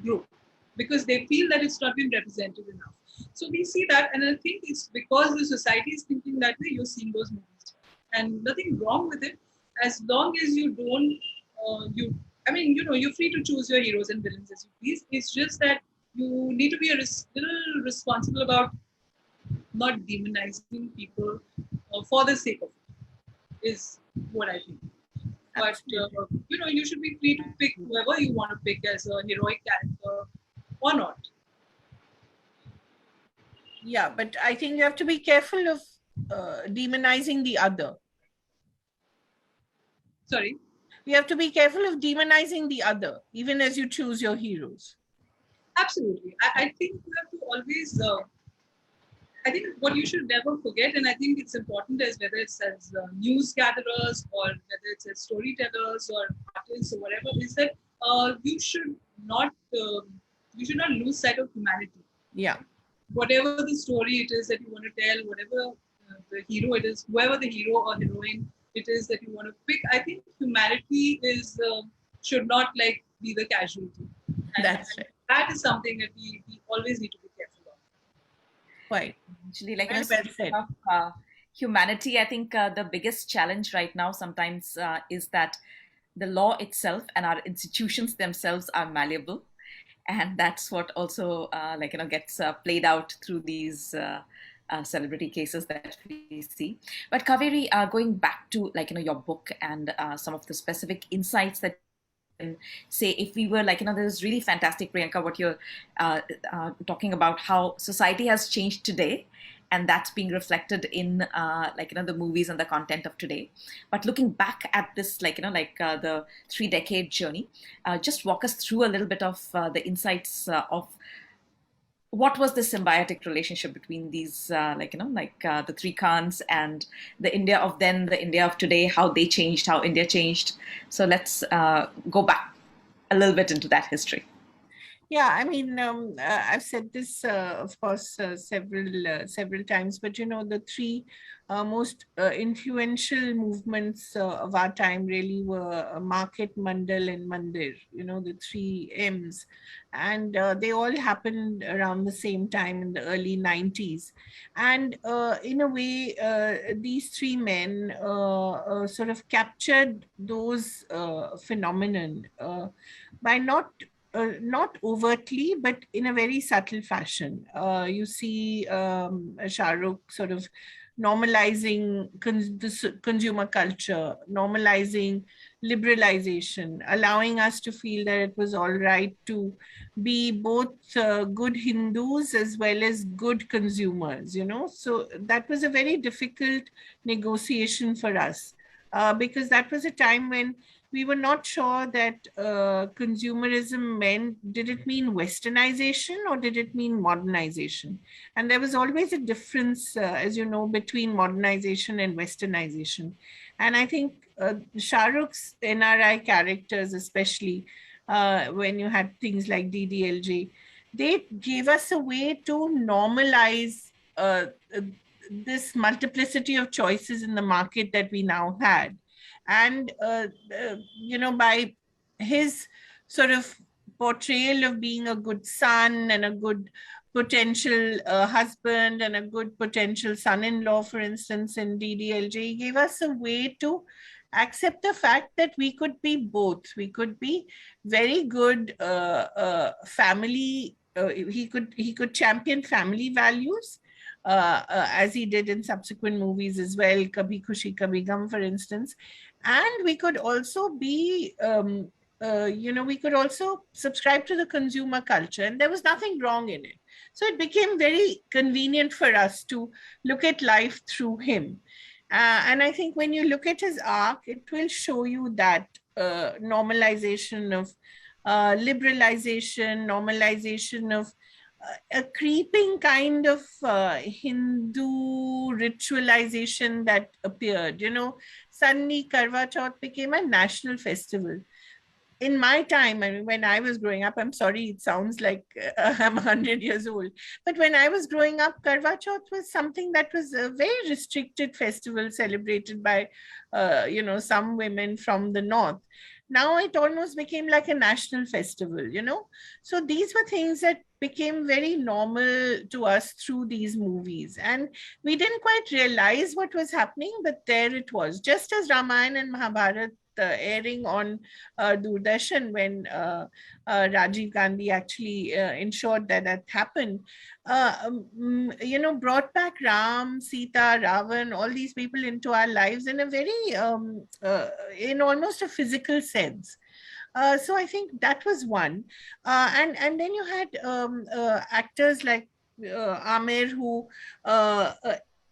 group, because they feel that it's not been represented enough. So we see that, and I think it's because the society is thinking that way. You're seeing those movies, and nothing wrong with it, as long as you don't, you're free to choose your heroes and villains as you please. It's just that you need to be a little responsible about not demonizing people for the sake of it, is what I think. But you should be free to pick whoever you want to pick as a heroic character or not. Yeah, but I think you have to be careful of demonizing the other. Sorry? You have to be careful of demonizing the other, even as you choose your heroes. Absolutely. I think you have to always, I think what you should never forget, and I think it's important, as whether it's as news gatherers or whether it's as storytellers or artists or whatever, is that you should not lose sight of humanity. Yeah. Whatever the story it is that you want to tell, whatever the hero it is, whoever the hero or heroine it is that you want to pick, I think humanity is should not like be the casualty. And that's right. That is something that we always need to be careful of. Right. Actually, like of humanity, I think the biggest challenge right now sometimes is that the law itself and our institutions themselves are malleable. And that's what also gets played out through these celebrity cases that we see. But Kaveri, going back to your book and some of the specific insights that you can say, if we were this is really fantastic, Priyanka, what you're talking about, how society has changed today. And that's being reflected in the movies and the content of today. But looking back at this, the 3-decade journey, just walk us through a little bit of the insights of what was the symbiotic relationship between these, the three Khans and the India of then, the India of today, how they changed, how India changed. So let's go back a little bit into that history. Yeah, I mean, I've said this, of course, several times, but the three most influential movements of our time really were Market, Mandal, and Mandir. The three M's, and they all happened around the same time in the early 90s. And in a way, these three men sort of captured those phenomenon by not not overtly, but in a very subtle fashion. You see Shah Rukh sort of normalizing consumer culture, normalizing liberalization, allowing us to feel that it was all right to be both good Hindus as well as good consumers, you know. So that was a very difficult negotiation for us, because that was a time when we were not sure that consumerism meant, did it mean westernization or did it mean modernization? And there was always a difference, as you know, between modernization and westernization. And I think Shah Rukh's NRI characters, especially when you had things like DDLJ, they gave us a way to normalize this multiplicity of choices in the market that we now had. And you know, by his sort of portrayal of being a good son and a good potential husband and a good potential son-in-law, for instance, in DDLJ, he gave us a way to accept the fact that we could be both. We could be very good family. He could champion family values, as he did in subsequent movies as well, Kabhi Khushi Kabhi Gum, for instance. And we could also be, you know, we could also subscribe to the consumer culture, and there was nothing wrong in it. So it became very convenient for us to look at life through him. And I think when you look at his arc, it will show you that normalization of liberalization, normalization of a creeping kind of Hindu ritualization that appeared. You know, suddenly Karwa Chauth became a national festival. In my time, I mean, when I was growing up, I'm sorry, it sounds like I'm 100 years old, but when I was growing up, Karwa Chauth was something that was a very restricted festival celebrated by, you know, some women from the north. Now it almost became like a national festival, you know. So these were things that became very normal to us through these movies. And we didn't quite realize what was happening, but there it was. Just as Ramayana and Mahabharata airing on Doordarshan when Rajiv Gandhi actually ensured that that happened, you know, brought back Ram, Sita, Ravan, all these people into our lives in a very, in almost a physical sense. So I think that was one. And then you had actors like Amir, who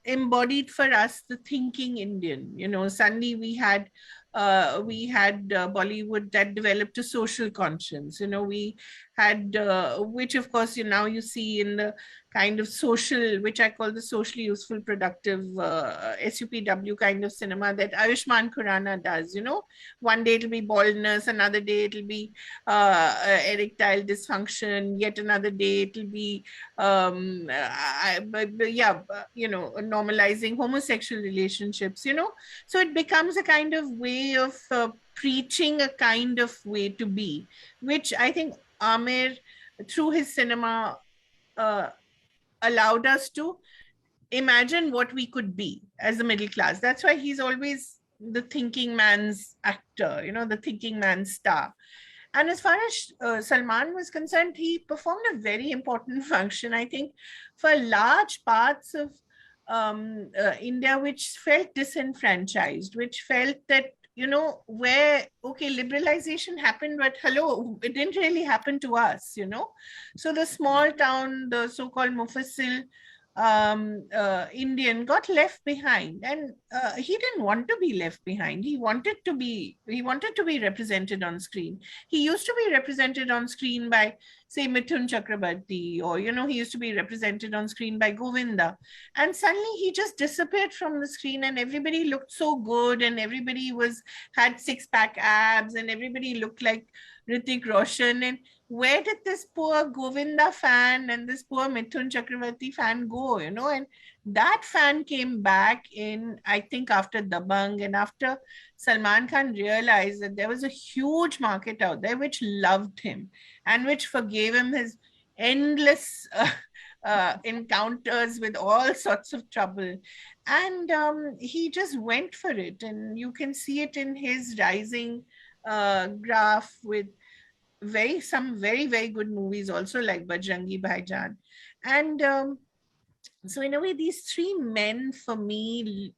embodied for us the thinking Indian. You know, suddenly we had Bollywood that developed a social conscience. You know, we had, which of course, you now you see in the kind of social, which I call the socially useful, productive SUPW kind of cinema that Ayushmann Khurrana does. You know, one day it'll be baldness, another day it'll be erectile dysfunction, yet another day it'll be, you know, normalizing homosexual relationships. You know, so it becomes a kind of way of preaching a kind of way to be, which I think Amir, through his cinema, allowed us to imagine what we could be as a middle class. That's why he's always the thinking man's actor, you know, the thinking man's star. And as far as Salman was concerned, he performed a very important function, I think, for large parts of India, which felt disenfranchised, which felt that, you know, where, okay, liberalization happened, but hello, it didn't really happen to us, you know. So the small town, the so-called Mufassil Indian got left behind, and he didn't want to be left behind. He wanted to be represented on screen. He used to be represented on screen by, say, Mithun Chakrabarti, or, you know, he used to be represented on screen by Govinda. And suddenly he just disappeared from the screen, and everybody looked so good, and everybody had six-pack abs, and everybody looked like Hrithik Roshan. And where did this poor Govinda fan and this poor Mithun Chakrabarti fan go, you know? And that fan came back in, I think, after Dabang, and after Salman Khan realized that there was a huge market out there which loved him and which forgave him his endless encounters with all sorts of trouble. And he just went for it. And you can see it in his rising graph with some very, very good movies also, like Bajrangi Bhaijaan. And so in a way, these three men for me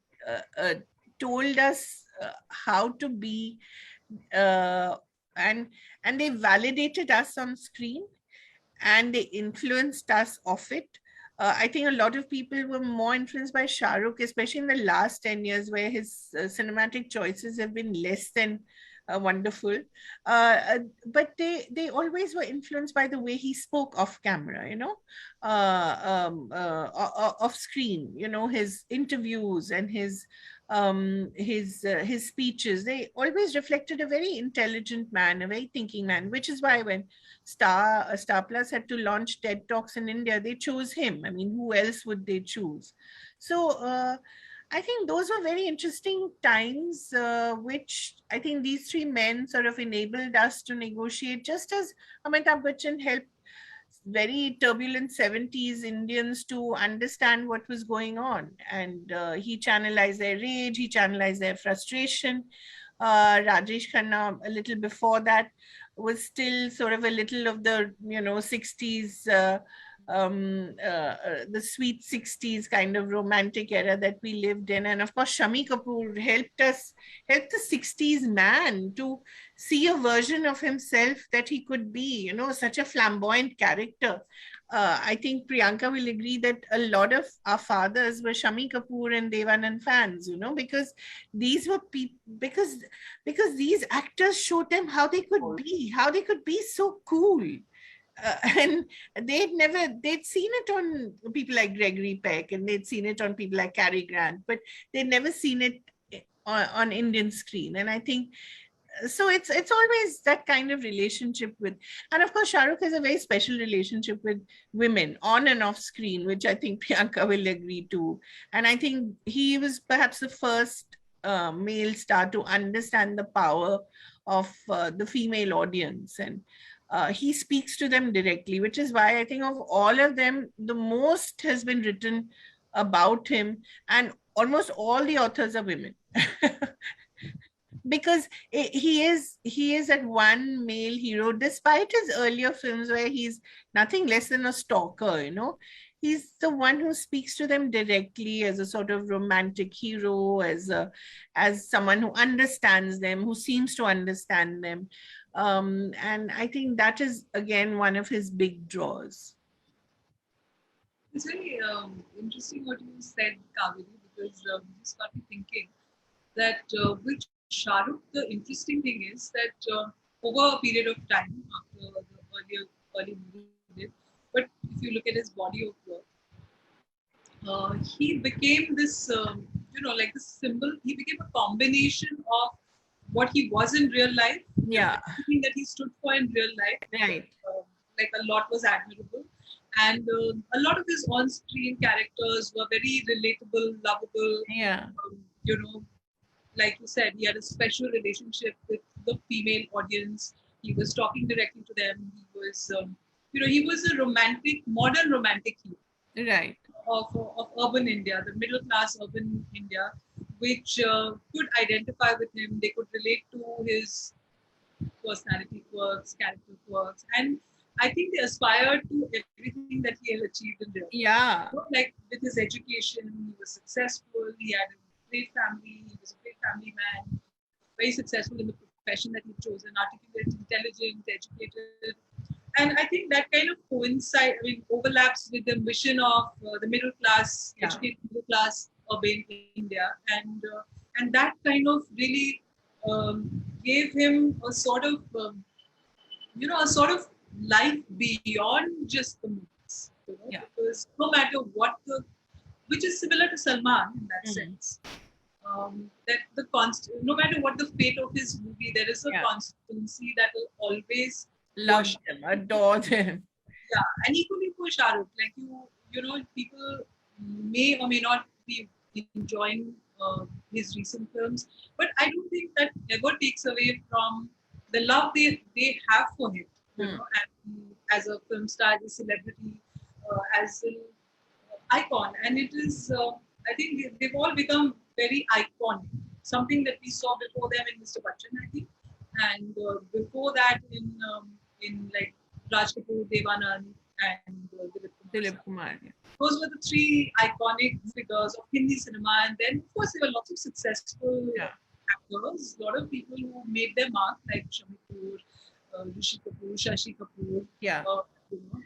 told us how to be, uh, and they validated us on screen, and they influenced us off it. I think a lot of people were more influenced by Shah Rukh, especially in the last 10 years, where his cinematic choices have been less than wonderful. But they always were influenced by the way he spoke off camera, off screen, his interviews and his speeches. They always reflected a very intelligent man, a very thinking man, which is why when Star Plus had to launch TED Talks in India, they chose him. I mean, who else would they choose? So I think those were very interesting times, which I think these three men sort of enabled us to negotiate, just as Amitabh Bachchan helped very turbulent 70s Indians to understand what was going on. And he channelized their rage, he channelized their frustration. Rajesh Khanna, a little before that, was still sort of a little of the 60s, the sweet 60s kind of romantic era that we lived in. And of course Shami Kapoor helped the 60s man to see a version of himself that he could be, such a flamboyant character. I think Priyanka will agree that a lot of our fathers were Shami Kapoor and Devanand fans, because these were people, because these actors showed them how they could be so cool. And they'd seen it on people like Gregory Peck, and they'd seen it on people like Cary Grant, but they'd never seen it on Indian screen. And I think so it's always that kind of relationship with, and of course Shah Rukh has a very special relationship with women on and off screen, which I think Priyanka will agree to. And I think he was perhaps the first male star to understand the power of the female audience, and he speaks to them directly, which is why I think of all of them, the most has been written about him, and almost all the authors are women. Because he is that one male hero, despite his earlier films where he's nothing less than a stalker. He's the one who speaks to them directly as a sort of romantic hero, as someone who understands them, who seems to understand them. And I think that is again one of his big draws. It's very interesting what you said, Kaveri, because this got me thinking that with Shah Rukh, the interesting thing is that over a period of time, after the early movies he did, but if you look at his body of work, he became this, like this symbol. He became a combination of what he was in real life, everything that he stood for in real life. Right. Like a lot was admirable. And a lot of his on-screen characters were very relatable, lovable. Yeah. Like you said, he had a special relationship with the female audience. He was talking directly to them. He was, he was a modern romantic hero. Right. Of urban India, the middle class urban India, which could identify with him. They could relate to his personality quirks, character quirks, and I think they aspired to everything that he had achieved in there. Yeah. Like with his education, he was successful. He had a great family. He was a great family man. Very successful in the profession that he chosen. Articulate, intelligent, educated. And I think that kind of overlaps with the mission of the middle class, educated middle class urban India, and that kind of really gave him a sort of life beyond just the movies. Because no matter what which is similar to Salman in that sense, that no matter what the fate of his movie, there is a constancy that will always love him, adore him. Yeah, and equally for Shah Rukh, like people may or may not be enjoying his recent films, but I don't think that ever takes away from the love they have for him, as a film star, as a celebrity, as an icon. And it is, I think they've all become very iconic, something that we saw before them in Mr. Bachchan, I think, and before that in in like Raj Kapoor, Devanand, and Dilip Kumar. Dilip Kumar. Yeah. Those were the three iconic figures of Hindi cinema. And then, of course, there were lots of successful actors, a lot of people who made their mark, like Shami Kapoor, Rishi Kapoor, Shashi Kapoor,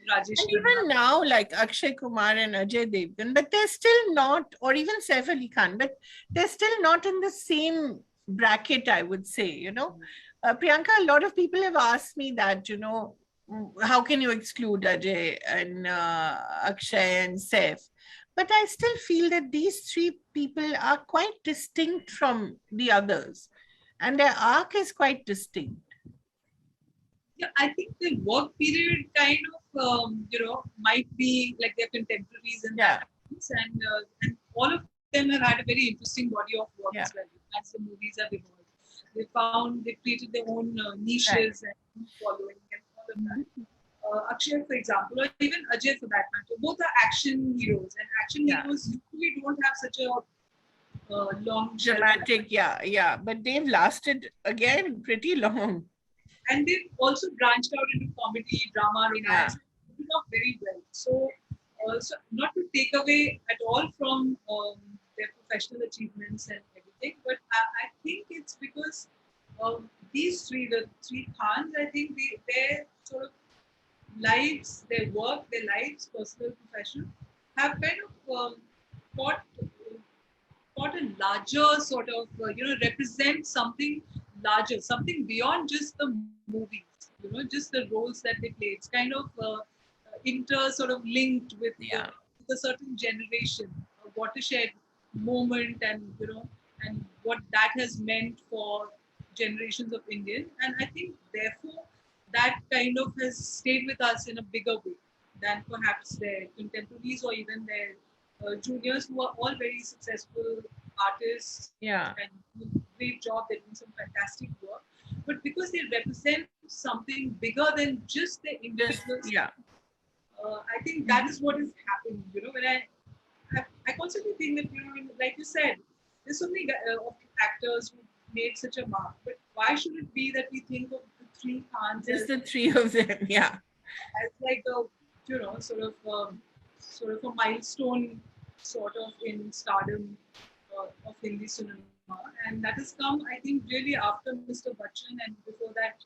Rajesh. And even now, like Akshay Kumar and Ajay Devgan, but they're still not, or even Saif Ali Khan, but they're still not in the same bracket, I would say, Priyanka, a lot of people have asked me that, how can you exclude Ajay and Akshay and Saif? But I still feel that these three people are quite distinct from the others, and their arc is quite distinct. Yeah, I think the work period kind of, might be like their contemporaries in that sense, and all of them have had a very interesting body of work as well as the movies have evolved. They created their own niches and following and all of that. Akshay, for example, or even Ajay for that matter, both are action heroes, and action heroes usually don't have such a long dramatic, but they've lasted again pretty long. And they've also branched out into comedy, drama, romance, not very well. So not to take away at all from their professional achievements and everything, but I think it's because these three, the three Khans, I think their sort of lives, their work, their lives, personal, professional, have kind of got a larger sort of, represent something larger, something beyond just the movies, just the roles that they play. It's kind of sort of linked with a certain generation, a watershed moment, and and what that has meant for generations of Indian. And I think therefore that kind of has stayed with us in a bigger way than perhaps their contemporaries or even their juniors, who are all very successful artists and do a great job. They're doing some fantastic work, but because they represent something bigger than just the individuals, I think that is what is happening. When I constantly think that, like you said, there's so many actors who made such a mark, but why should it be that we think of the three Khans? Just the three of them, as like a sort of a milestone, sort of in stardom of Hindi cinema, and that has come, I think, really after Mr. Bachchan, and before that,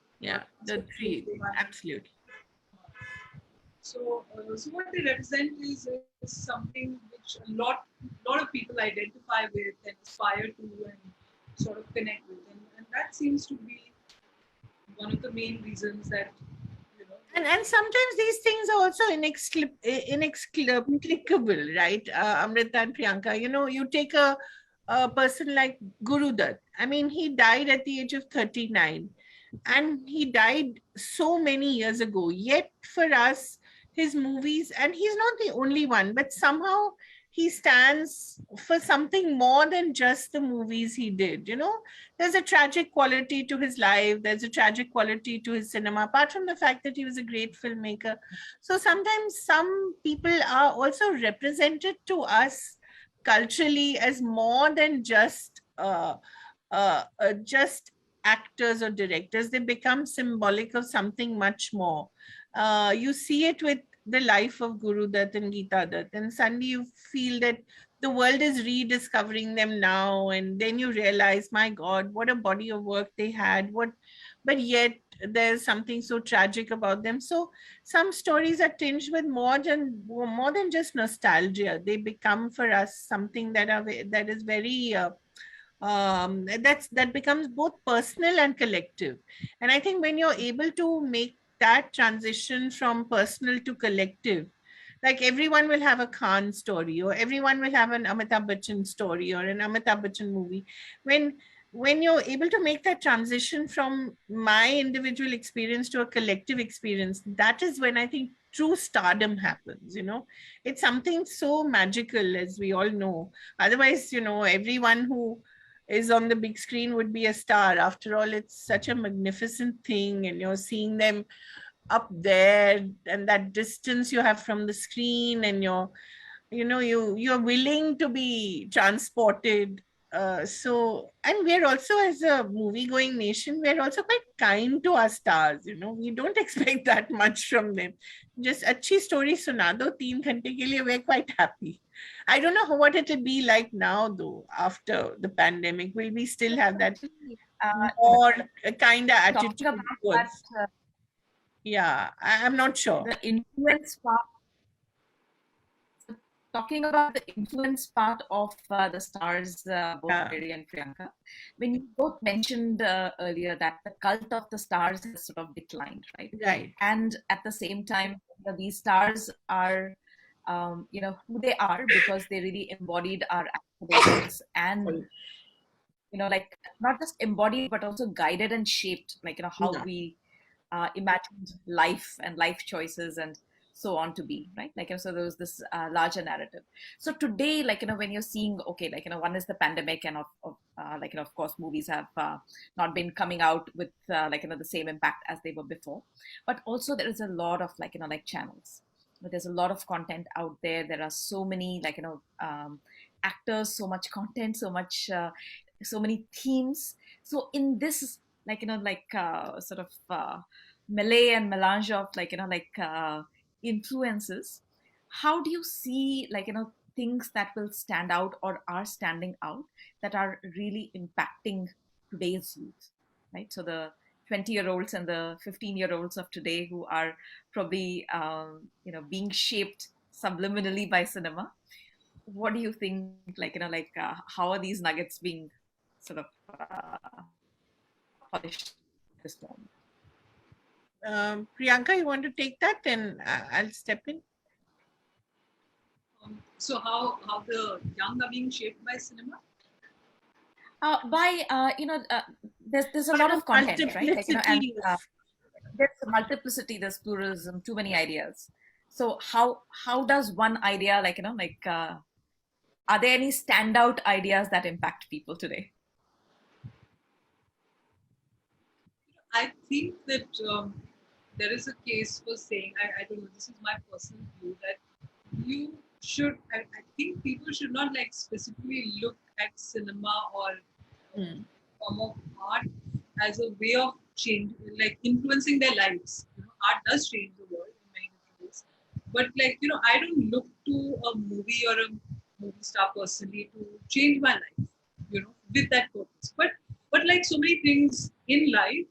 the three, absolutely. So what they represent is something which a lot of people identify with and aspire to and sort of connect with, and that seems to be one of the main reasons that. And sometimes these things are also inexplicable, right? Amrita and Priyanka, you take a person like Guru Dutt. I mean, he died at the age of 39, and he died so many years ago. Yet for us, his movies, and he's not the only one, but somehow he stands for something more than just the movies he did. There's a tragic quality to his life. There's a tragic quality to his cinema, apart from the fact that he was a great filmmaker. So sometimes some people are also represented to us culturally as more than just actors or directors. They become symbolic of something much more. You see it with the life of Guru Dutt and Geeta Dutt, and suddenly you feel that the world is rediscovering them now, and then you realize, my God, what a body of work they had. But yet there's something so tragic about them. So some stories are tinged with more than just nostalgia. They become for us something that is very that becomes both personal and collective. And I think when you're able to make that transition from personal to collective, like everyone will have a Khan story, or everyone will have an Amitabh Bachchan story or an Amitabh Bachchan movie. When you're able to make that transition from my individual experience to a collective experience, that is when I think true stardom happens. It's something so magical, as we all know. Otherwise, everyone who is on the big screen would be a star. After all, it's such a magnificent thing, and you're seeing them up there, and that distance you have from the screen, and you're willing to be transported So, and we're also, as a movie-going nation, we're also quite kind to our stars. We don't expect that much from them. Just अच्छी story सुना दो 3 घंटे के लिए, we're quite happy. I don't know what it will be like now, though, after the pandemic. Will we still have that more kind of Talking attitude about towards? that, Yeah, I'm not sure. the influence part. Talking about the influence part of the stars, both Yeah. Mary and Priyanka, when you both mentioned earlier that the cult of the stars has sort of declined, right? Right. And at the same time, these stars are, who they are because they really embodied our aspirations and, like not just embodied but also guided and shaped, like how Yeah. we imagined life and life choices and so on to be, right? Like, so there was this larger narrative. So today, like, when you're seeing, okay, like, one is the pandemic and like, of course, movies have not been coming out with like, the same impact as they were before. But also there is a lot of like channels. There's a lot of content out there. There are so many like, actors, so much content, so many themes. So in this, like, sort of melee and melange of like, influences, how do you see like, things that will stand out or are standing out that are really impacting today's youth, right? So the 20-year-olds and the 15-year-olds of today who are probably being shaped subliminally by cinema. What do you think, like, how are these nuggets being sort of polished at this moment? Priyanka, you want to take that, and I'll step in. So how the young are being shaped by cinema? By there's a lot of content, right? Like, and there's a multiplicity, there's pluralism, too many ideas. So how does one idea, like, are there any standout ideas that impact people today? I think that there is a case for saying, I don't know, this is my personal view, that you should, I think people should not like specifically look at cinema or form of art as a way of change, like influencing their lives. Art does change the world in many different ways. But like, I don't look to a movie or a movie star personally to change my life, with that purpose. But like so many things in life,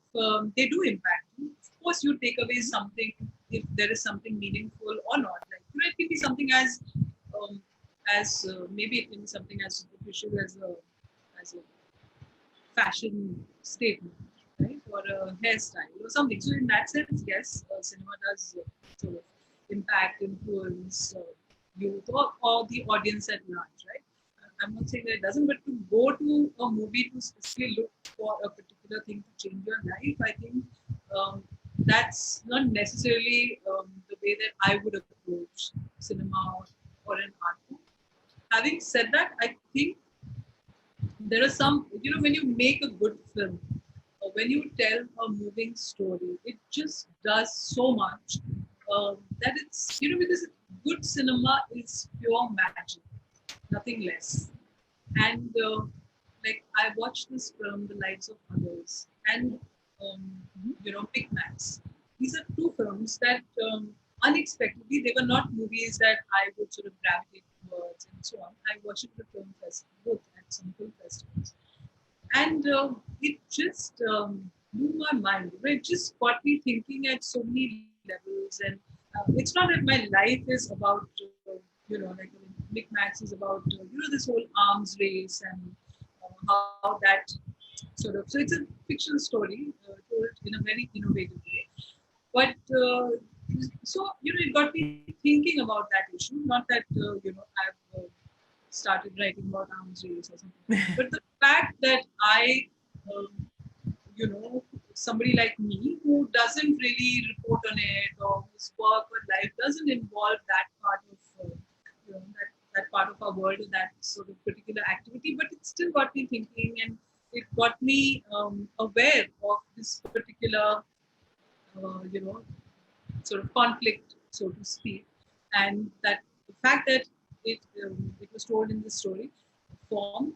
they do impact you. Of course, you take away something if there is something meaningful or not. Like, it can be something as maybe it can be something as superficial as a fashion statement, right, or a hairstyle or something. So in that sense, yes, cinema does sort of impact, influence youth or the audience at large, right? I'm not saying that it doesn't, but to go to a movie to specifically look for a particular thing to change your life, I think that's not necessarily the way that I would approach cinema or an art form. Having said that, I think there are some, when you make a good film or when you tell a moving story, it just does so much that it's, because good cinema is pure magic, nothing less. And like, I watched this film, The Lives of Others, and Big Macs. These are two films that unexpectedly, they were not movies that I would sort of gravitate towards and so on. I watched it at the film festival, both at some film festivals, and it just blew my mind. It just got me thinking at so many levels, and it's not that my life is about like Big Macs is about this whole arms race and how that sort of, so it's a fictional story told in a very innovative way. But so it got me thinking about that issue. Not that I've started writing about arms race or something, but the fact that I, somebody like me who doesn't really report on it or whose work or life doesn't involve that part of, that part of our world or that sort of particular activity, but it still got me thinking, and it got me aware of this particular, sort of conflict, so to speak, and that the fact that it was told in the story form,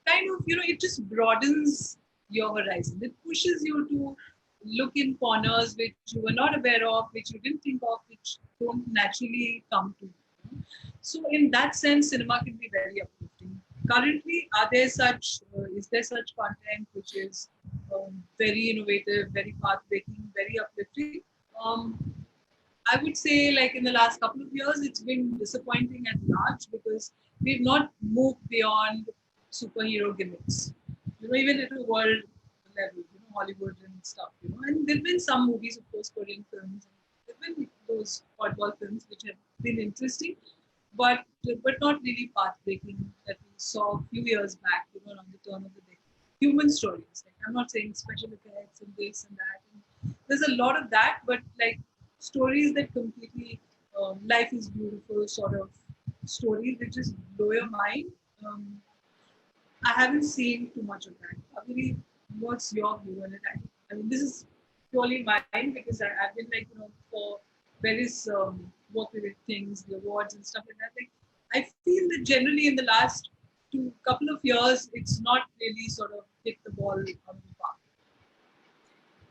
kind of, it just broadens your horizon. It pushes you to look in corners which you were not aware of, which you didn't think of, which don't naturally come to you. So in that sense, cinema can be very uplifting. Currently, is there such content which is very innovative, very path-breaking, very uplifting? Um, I would say, like in the last couple of years, it's been disappointing at large because we've not moved beyond superhero gimmicks. Even at a world level, Hollywood and stuff. And there've been some movies, of course, Korean films. There've been those oddball films which have been interesting, but not really path-breaking that we saw a few years back. Around the turn of the day. Human stories. Like, I'm not saying special effects and this and that. And there's a lot of that, but like stories that completely life is beautiful sort of stories that just blow your mind. I haven't seen too much of that. Abhi, what's your view on it? I mean, this is purely mine because I've been like, for various work-related things, the awards and stuff like that. Like, I feel that generally in the last couple of years, it's not really sort of hit the ball out of the park.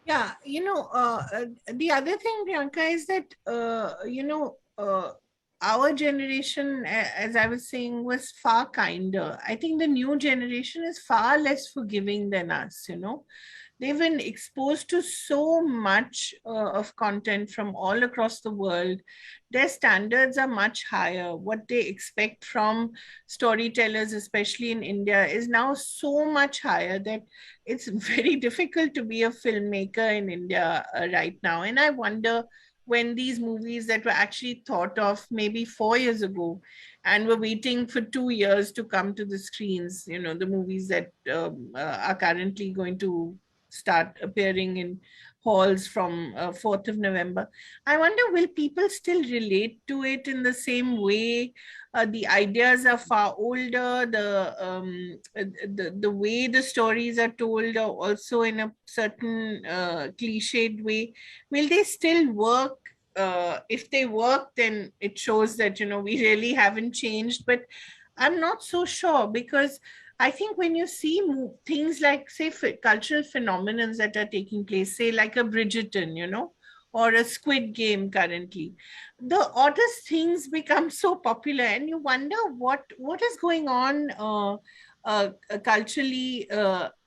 Yeah, the other thing, Priyanka, is that our generation, as I was saying, was far kinder. I think the new generation is far less forgiving than us. They've been exposed to so much of content from all across the world. Their standards are much higher. What they expect from storytellers, especially in India, is now so much higher that it's very difficult to be a filmmaker in India right now. And I wonder, when these movies that were actually thought of maybe 4 years ago and were waiting for 2 years to come to the screens, the movies that are currently going to start appearing in halls from 4th of November. I wonder, will people still relate to it in the same way? The ideas are far older. The way the stories are told are also in a certain cliched way. Will they still work? If they work, then it shows that we really haven't changed. But I'm not so sure, because I think when you see things like, say, cultural phenomena that are taking place, say like a Bridgerton, or a Squid Game currently, the oddest things become so popular, and you wonder what is going on culturally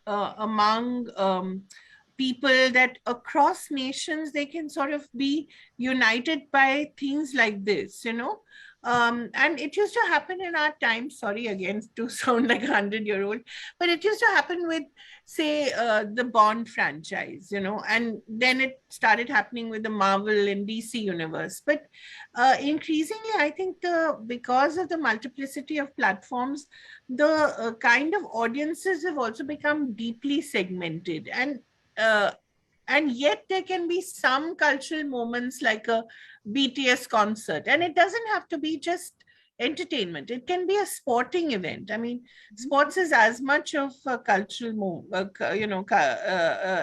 among people, that across nations they can sort of be united by things like this. And it used to happen in our time, sorry again to sound like 100-year-old, but it used to happen with, say, the Bond franchise, and then it started happening with the Marvel and DC universe. But increasingly, I think because of the multiplicity of platforms, the kind of audiences have also become deeply segmented. Uh, and yet there can be some cultural moments like a BTS concert, and it doesn't have to be just entertainment. It can be a sporting event. I mean, sports is as much of a cultural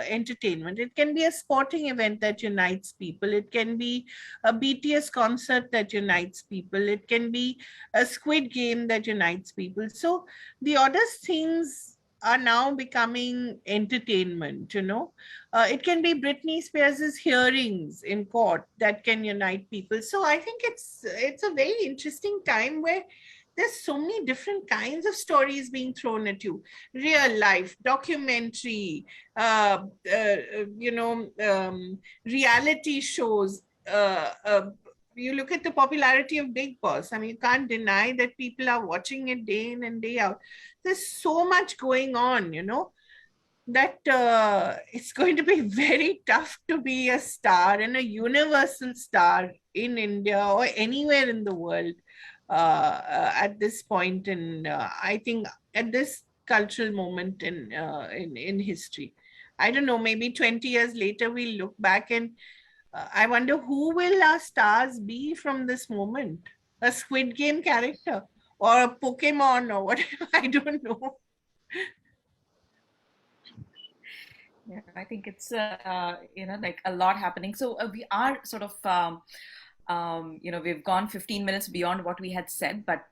entertainment. It can be a sporting event that unites people. It can be a BTS concert that unites people. It can be a Squid Game that unites people. So the oddest things are now becoming entertainment. It can be Britney Spears's hearings in court that can unite people. So I think it's a very interesting time where there's so many different kinds of stories being thrown at you: real life, documentary, reality shows. You look at the popularity of Big Boss. I mean, you can't deny that people are watching it day in and day out. There's so much going on, that it's going to be very tough to be a star and a universal star in India or anywhere in the world at this point. And I think at this cultural moment in history, I don't know, maybe 20 years later, we'll look back and I wonder, who will our stars be from this moment? A Squid Game character or a Pokemon or whatever? I don't know. Yeah, I think it's like a lot happening. So we are sort of We've gone 15 minutes beyond what we had said, but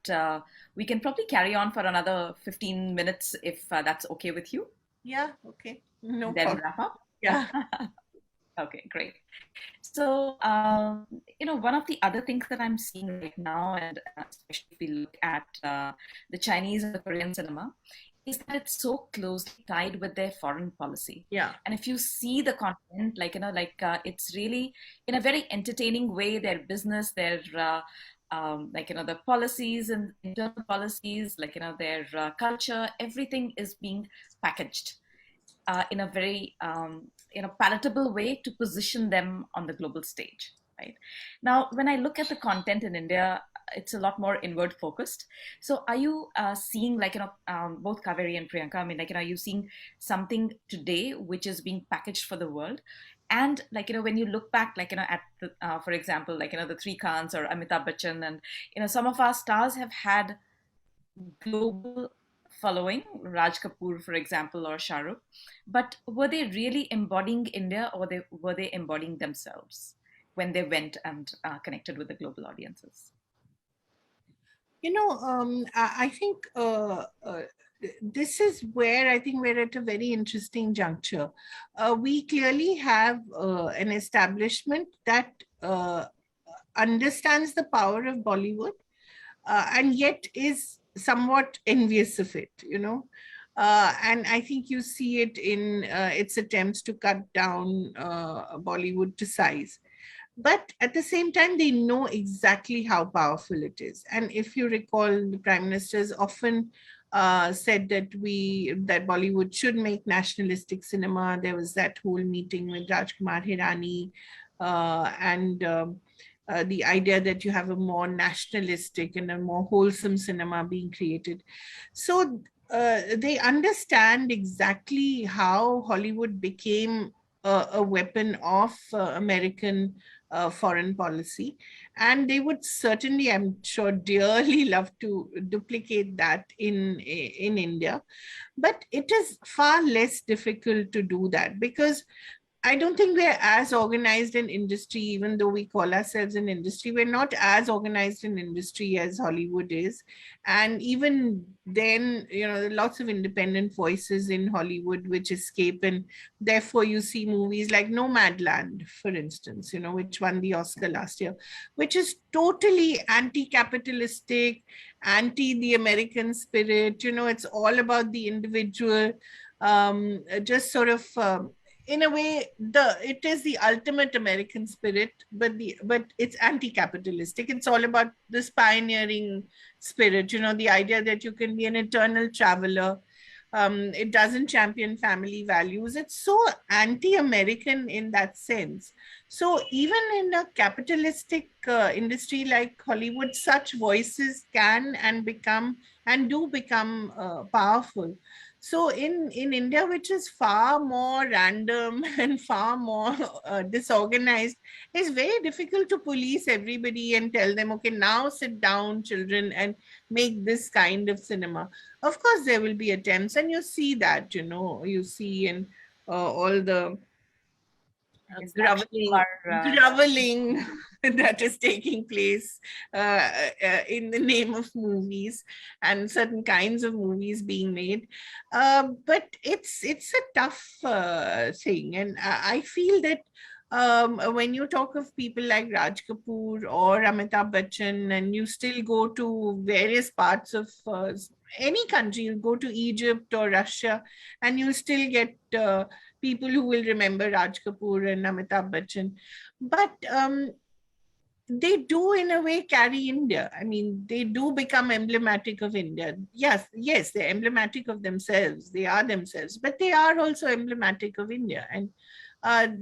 we can probably carry on for another 15 minutes if that's okay with you. Yeah, okay. No And then problem. wrap up. Yeah. Okay, great. So, one of the other things that I'm seeing right now, and especially if we look at the Chinese and the Korean cinema, is that it's so closely tied with their foreign policy. Yeah. And if you see the content, it's really in a very entertaining way, their business, their the policies and internal policies, their culture, everything is being packaged in a very palatable way to position them on the global stage. Right now, when I look at the content in India, it's a lot more inward focused. So, are you seeing both Kaveri and Priyanka? I mean, are you seeing something today which is being packaged for the world? And when you look back, at the, for example, the Three Khans or Amitabh Bachchan, and some of our stars have had global following, Raj Kapoor, for example, or Shah Rukh. But were they really embodying India, or were they embodying themselves when they went and connected with the global audiences? I think this is where I think we're at a very interesting juncture. We clearly have an establishment that understands the power of Bollywood and yet is somewhat envious of it, and I think you see it in its attempts to cut down Bollywood to size. But at the same time, they know exactly how powerful it is. And if you recall, the prime ministers often said that Bollywood should make nationalistic cinema. There was that whole meeting with Rajkumar Hirani and the idea that you have a more nationalistic and a more wholesome cinema being created. So they understand exactly how Hollywood became a weapon of American foreign policy. And they would certainly, I'm sure, dearly love to duplicate that in India. But it is far less difficult to do that because I don't think we're as organized in industry, even though we call ourselves an industry. We're not as organized in industry as Hollywood is. And even then, there are lots of independent voices in Hollywood which escape. And therefore, you see movies like Nomadland, for instance, which won the Oscar last year, which is totally anti-capitalistic, anti the American spirit. It's all about the individual, just sort of... in a way, it is the ultimate American spirit, but it's anti-capitalistic. It's all about this pioneering spirit, the idea that you can be an eternal traveler. It doesn't champion family values. It's so anti-American in that sense. So even in a capitalistic industry like Hollywood, such voices can and do become powerful. So in India, which is far more random and far more disorganized, it's very difficult to police everybody and tell them, okay, now sit down, children, and make this kind of cinema. Of course, there will be attempts, and you see that, you see in all the groveling that is taking place in the name of movies and certain kinds of movies being made. But it's a tough thing. And I feel that when you talk of people like Raj Kapoor or Amitabh Bachchan, and you still go to various parts of any country, you go to Egypt or Russia, and you still get people who will remember Raj Kapoor and Amitabh Bachchan. But they do in a way carry India. I mean, they do become emblematic of India. Yes, they're emblematic of themselves. They are themselves, but they are also emblematic of India. And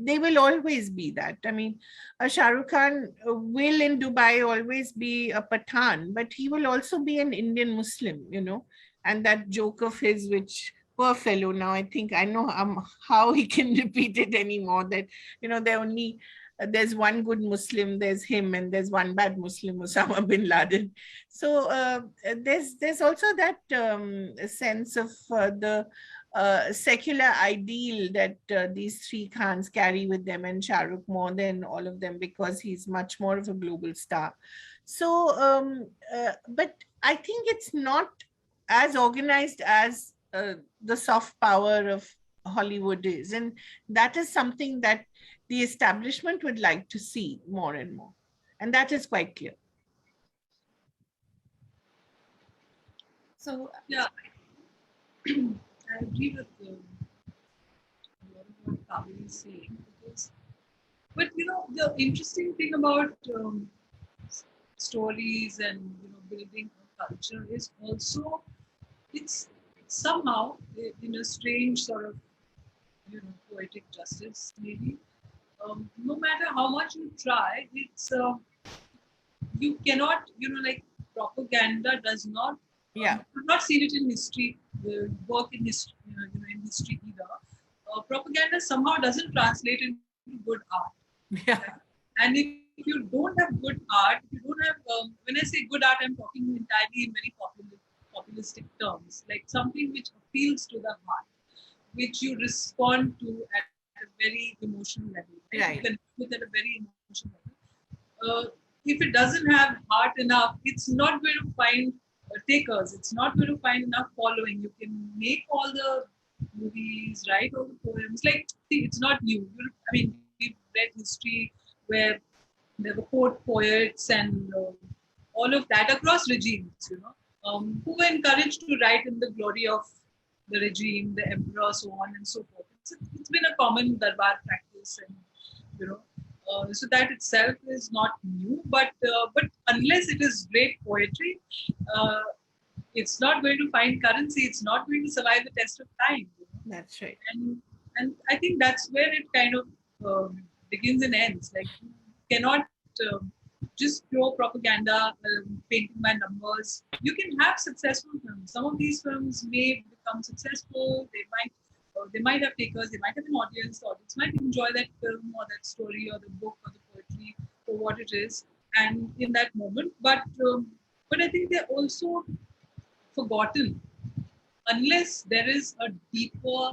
they will always be that. I mean, Shah Rukh Khan will in Dubai always be a Pathan, but he will also be an Indian Muslim, and that joke of his, which poor fellow, now I think I know how he can repeat it anymore, that, there's one good Muslim, there's him, and there's one bad Muslim, Osama bin Laden. So there's also that sense of the secular ideal that these three Khans carry with them, and Shah Rukh more than all of them because he's much more of a global star. So, but I think it's not as organized as the soft power of Hollywood is. And that is something that the establishment would like to see more and more. And that is quite clear. So Yeah, I agree with a lot of what Kaveri is saying. But the interesting thing about stories and building a culture is also it's somehow in a strange sort of poetic justice maybe. No matter how much you try, it's you cannot like propaganda does not. I've not seen it in history, work in history, in history either. Propaganda somehow doesn't translate into good art. Yeah. And if you don't have good art, if you don't have, when I say good art, I'm talking entirely in very populistic terms, like something which appeals to the heart, which you respond to at a very emotional level. Right. You can with at a very emotional level. If it doesn't have heart enough, it's not going to find takers. It's not going to find enough following. You can make all the movies, write all the poems. Like, see, it's not new. I mean, we've read history where there were court poets and all of that across regimes, who were encouraged to write in the glory of the regime, the emperor, so on and so forth. It's been a common darbar practice, and so that itself is not new. But unless it is great poetry, it's not going to find currency. It's not going to survive the test of time. That's right. And I think that's where it kind of begins and ends. Like, you cannot just pure propaganda, painting by numbers. You can have successful films. Some of these films may become successful. They might have takers. They might have an audience. The audience might enjoy that film or that story or the book or the poetry for what it is, and in that moment. But I think they're also forgotten unless there is a deeper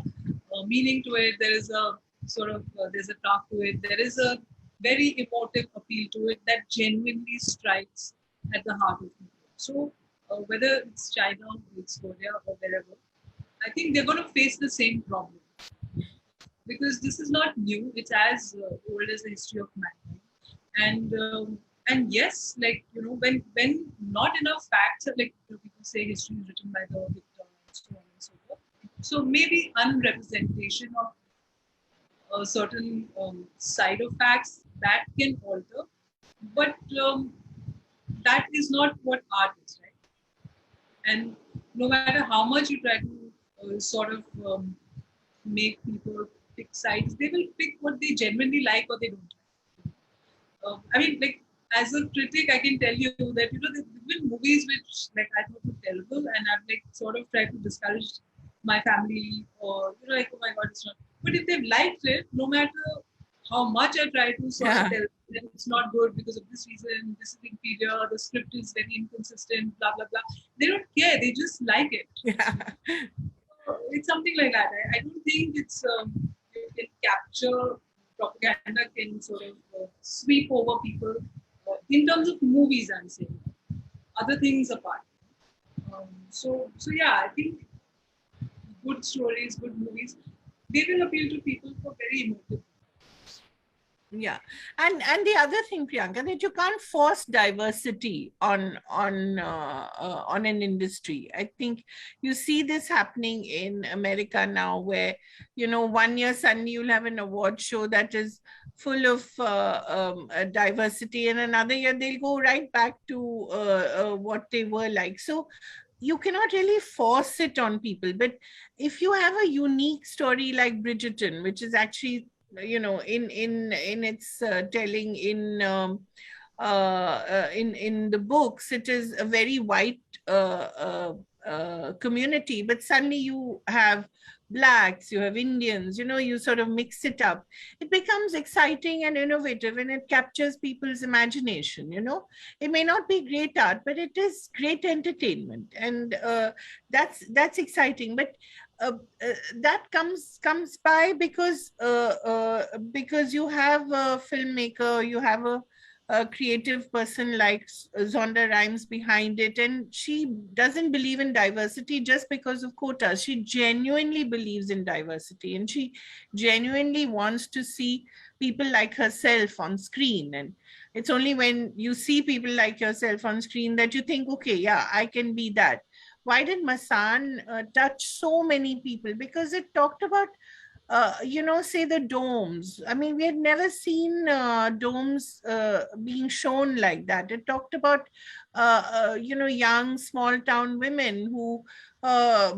meaning to it. There is a sort of there's a craft to it. There is a very emotive appeal to it that genuinely strikes at the heart of people. So whether it's China or it's Korea or wherever, I think they're going to face the same problem because this is not new. It's as old as the history of mankind. And yes, like when not enough facts are like people say history is written by the victor and so on and so forth. So maybe unrepresentation of a certain side of facts that can alter, but that is not what art is, right? And no matter how much you try to sort of make people pick sides, they will pick what they genuinely like or they don't like. I mean, like as a critic, I can tell you that there have been movies which like I thought were terrible, and I've like sort of tried to discourage my family or like, oh my god, it's not. But if they've liked it, no matter how much I try to sort of tell them it's not good because of this reason, this is inferior, the script is very inconsistent, blah blah blah. They don't care. They just like it. Yeah. It's something like that. I don't think it's you can capture propaganda can sort of sweep over people in terms of movies. I'm saying other things apart. So yeah, I think good stories, good movies, they will appeal to people for very emotive. Yeah, and the other thing, Priyanka, that you can't force diversity on an industry. I think you see this happening in America now, where 1 year suddenly you'll have an award show that is full of diversity, and another year they'll go right back to what they were like. So you cannot really force it on people. But if you have a unique story like Bridgerton, which is actually in its telling in the books, it is a very white community, but suddenly you have blacks, you have Indians, you sort of mix it up. It becomes exciting and innovative, and it captures people's imagination. It may not be great art, but it is great entertainment, and that's exciting. But uh, uh, that comes by because you have a filmmaker, you have a creative person like Zonda Rhimes behind it, and she doesn't believe in diversity just because of quotas. She genuinely believes in diversity, and she genuinely wants to see people like herself on screen. And it's only when you see people like yourself on screen that you think, okay, yeah, I can be that. Why did Masan touch so many people? Because it talked about say the domes. I mean, we had never seen domes being shown like that. It talked about, young small town women who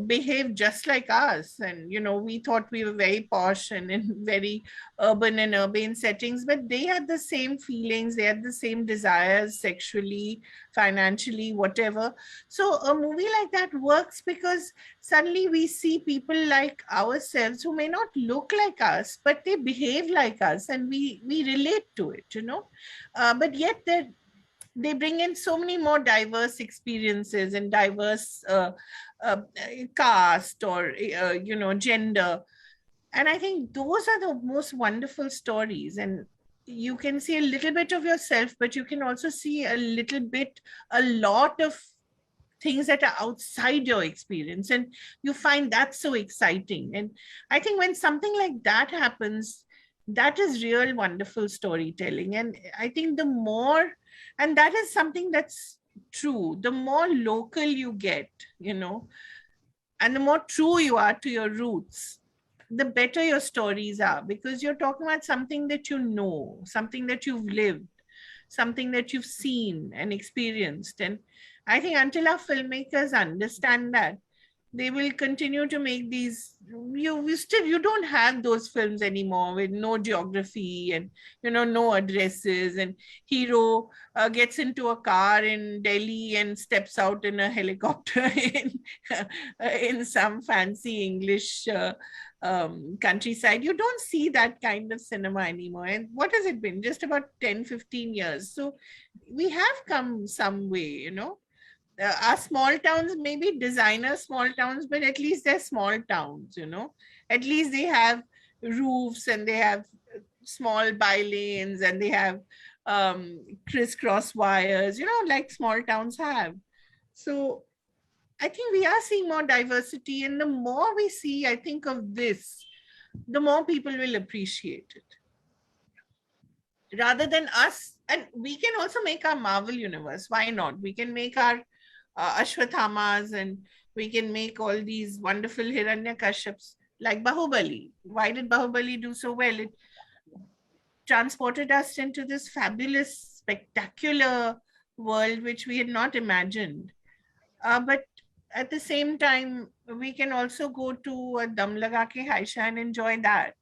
behaved just like us. And, we thought we were very posh and in very urban and urbane settings, but they had the same feelings, they had the same desires sexually, financially, whatever. So a movie like that works because suddenly we see people like ourselves who may not look like us, but they behave like us, and we relate to it. But yet they bring in so many more diverse experiences and diverse caste or gender. And I think those are the most wonderful stories. And you can see a little bit of yourself, but you can also see a lot of things that are outside your experience, and you find that so exciting. And I think when something like that happens, that is real wonderful storytelling. And I think and that is something that's true, the more local you get, and the more true you are to your roots, the better your stories are, because you're talking about something that you know, something that you've lived, something that you've seen and experienced. And I think until our filmmakers understand that, they will continue to make these. You don't have those films anymore with no geography and no addresses, and hero gets into a car in Delhi and steps out in a helicopter in some fancy English countryside. You don't see that kind of cinema anymore. And what has it been? Just about 10-15 years. So we have come some way. Our small towns may be designer small towns, but at least they're small towns. At least they have roofs, and they have small by-lanes, and they have crisscross wires, like small towns have. So I think we are seeing more diversity, and the more we see, I think, of this, the more people will appreciate it. Rather than us, and we can also make our Marvel universe. Why not? We can make our Ashwathamas, and we can make all these wonderful Hiranyakaships like Bahubali. Why did Bahubali do so well? It transported us into this fabulous, spectacular world which we had not imagined. But at the same time, we can also go to a Dam Laga Ke Haisha and enjoy that.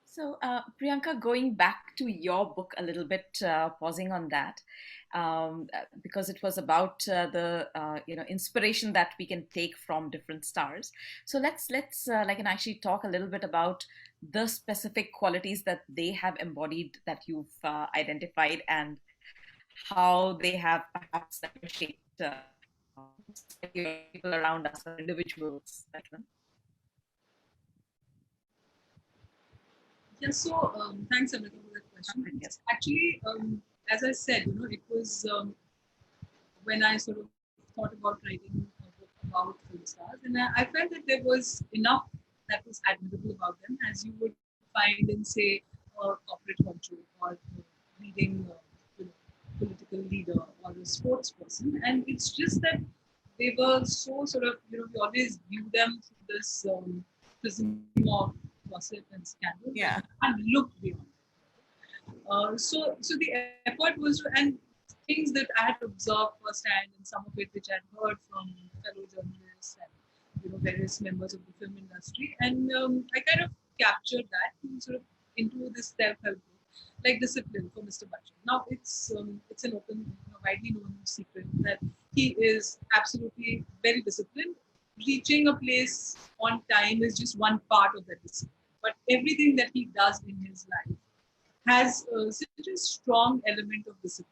So, Priyanka, going back to your book a little bit, pausing on that, because it was about the inspiration that we can take from different stars. So let's actually talk a little bit about the specific qualities that they have embodied, that you've identified, and how they have perhaps shaped people around us or individuals. Yeah, so thanks, Amrita, for that question. Yes. Actually, as I said, it was when I sort of thought about writing a book about film stars, and I felt that there was enough that was admirable about them, as you would find in, say, a corporate honcho, or leading political leader, or a sports person. And it's just that they were so sort of, we always view them through this prism of gossip and scandal, Yeah. and look beyond. So the effort was to, and things that I had observed firsthand, and some of it which I had heard from fellow journalists and various members of the film industry, and I kind of captured that sort of into this self-help book, like Discipline for Mr. Bachchan. Now it's an open, widely known secret that he is absolutely very disciplined. Reaching a place on time is just one part of that discipline. But everything that he does in his life has such a strong element of discipline.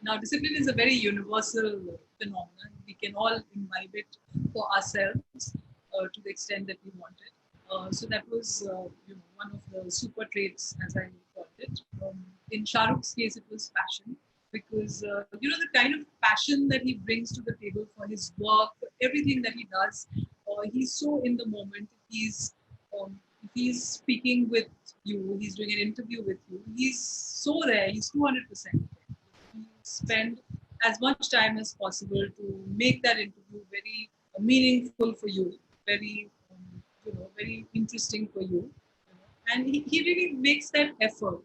Now, discipline is a very universal phenomenon. We can all imbibe it for ourselves to the extent that we want it. So that was one of the super traits, as I called it. In Shah Rukh's case, it was passion, because the kind of passion that he brings to the table for his work, for everything that he does. He's so in the moment. If he's speaking with you, he's doing an interview with you. He's so there. He's 200%. He spend as much time as possible to make that interview very meaningful for you, very very interesting for you. And he really makes that effort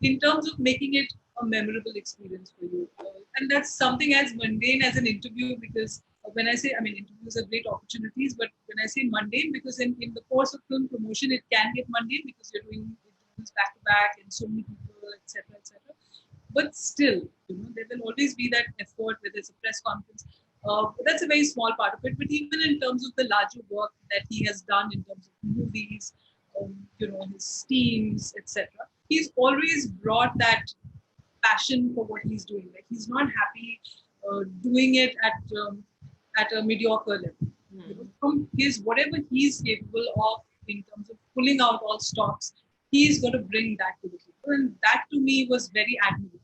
in terms of making it a memorable experience for you. And that's something as mundane as an interview, because when I say, I mean, interviews are great opportunities, but when I say mundane, because in the course of film promotion, it can get mundane because you're doing interviews back to back and so many people, etc., etc. But still, there will always be that effort, whether it's a press conference. But that's a very small part of it. But even in terms of the larger work that he has done in terms of movies, his teams, etc., he's always brought that passion for what he's doing. Like, he's not happy doing it at a mediocre level. From his whatever he's capable of in terms of pulling out all stops, he's going to bring that to the table, and that to me was very admirable.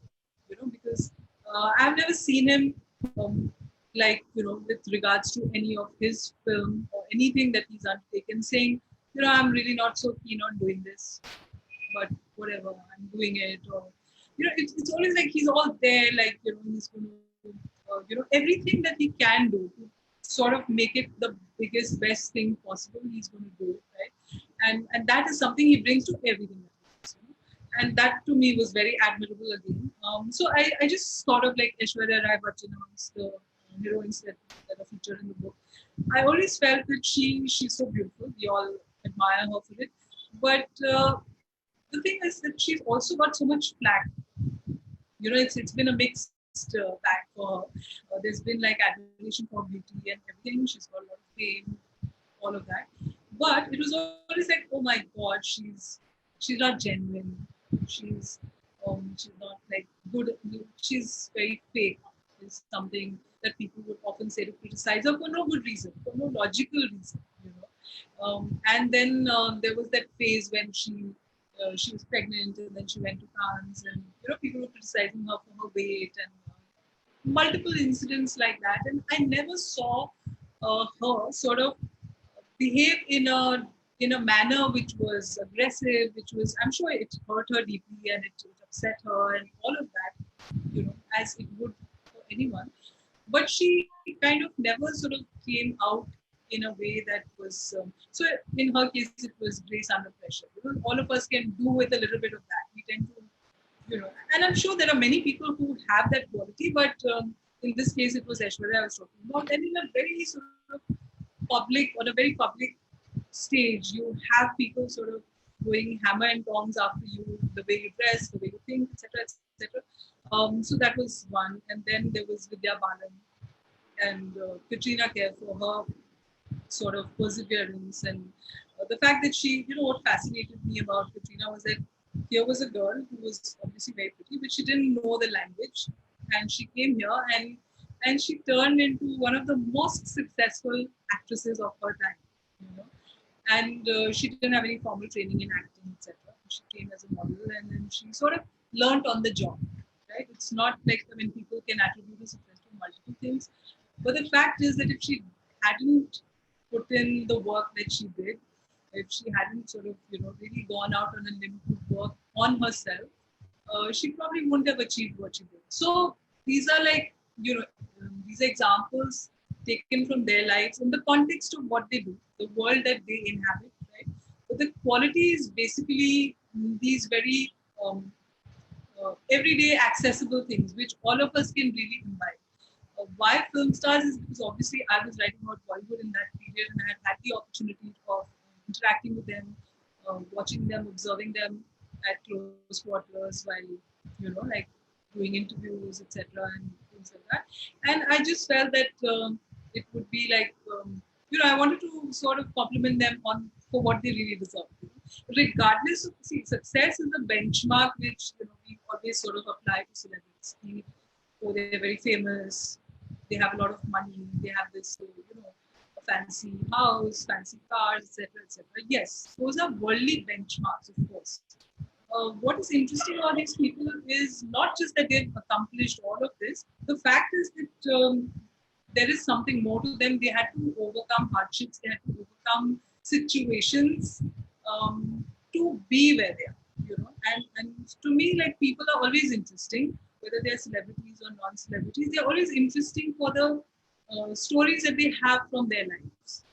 Because I've never seen him with regards to any of his film or anything that he's undertaken, saying, I'm really not so keen on doing this, but whatever, I'm doing it. Or it's always like he's all there, like he's going to everything that he can do to sort of make it the biggest, best thing possible. He's going to do it, right? And that is something he brings to everything that he does. And that to me was very admirable again. So I just thought of like Aishwarya Rai Bachchan amongst the heroines that are featured in the book. I always felt that she's so beautiful. We all admire her for it. But the thing is that she's also got so much flack. It's been a mixed bag for her. There's been like admiration for beauty and everything. She's got a lot of fame, all of that. But it was always like, oh my God, she's not genuine. She's not like good. She's very fake. Is something that people would often say to criticize her for no good reason, for no logical reason. And then there was that phase when she was pregnant, and then she went to France, and people were criticizing her for her weight, and multiple incidents like that. And I never saw her sort of behave in a manner which was aggressive, which was, I'm sure it hurt her deeply and it upset her and all of that, as it would for anyone. But she kind of never sort of came out in a way that was so in her case it was grace under pressure. All of us can do with a little bit of that. We tend to, and I'm sure there are many people who have that quality, but in this case it was Aishwarya I was talking about. And in a very sort of on a very public stage, you have people sort of going hammer and tongs after you, the way you dress, the way you think, etc., etc. So that was one. And then there was Vidya Balan and Katrina Kaif for her sort of perseverance. And the fact that she, what fascinated me about Katrina was that here was a girl who was obviously very pretty, but she didn't know the language. And she came here and she turned into one of the most successful actresses of her time. And she didn't have any formal training in acting, etc. She came as a model, and then she sort of learned on the job. Right? It's not like, I mean, people can attribute the success to multiple things, but the fact is that if she hadn't put in the work that she did, if she hadn't sort of really gone out on a limb to work on herself, she probably wouldn't have achieved what she did. So these are like these are examples taken from their lives in the context of what they do, the world that they inhabit, right? But the quality is basically these very everyday accessible things which all of us can really imbibe. Why film stars is because obviously I was writing about Bollywood in that period, and I had the opportunity of interacting with them, watching them, observing them at close quarters while like doing interviews, etc. And things like that. And I just felt that it would be like, I wanted to sort of compliment them on for what they really deserve. Regardless of, see, success is a benchmark which we always sort of apply to celebrities. Oh, they're very famous, they have a lot of money, they have this, a fancy house, fancy cars, etc., etc. Yes, those are worldly benchmarks, of course. What is interesting about these people is not just that they've accomplished all of this. The fact is that there is something more to them. They had to overcome hardships. They had to overcome situations to be where they are. And to me, like, people are always interesting, whether they're celebrities or non-celebrities. They're always interesting for the stories that they have from their lives.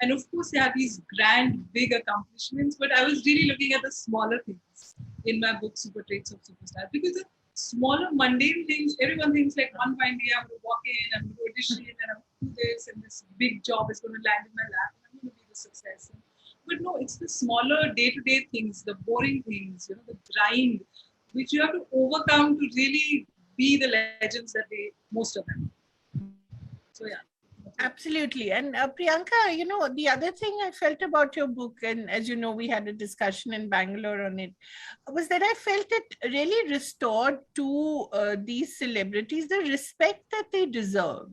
And of course, they have these grand, big accomplishments. But I was really looking at the smaller things in my book, Super Traits of Superstars, because the smaller, mundane things, everyone thinks like one fine day I'm going to walk in, I'm going to audition, and I'm going to do this, and this big job is going to land in my lap, and I'm going to be the success. But no, it's the smaller day-to-day things, the boring things, the grind, which you have to overcome to really be the legends that most of them. So yeah. Absolutely. And Priyanka, the other thing I felt about your book, and as you know, we had a discussion in Bangalore on it, was that I felt it really restored to these celebrities the respect that they deserve.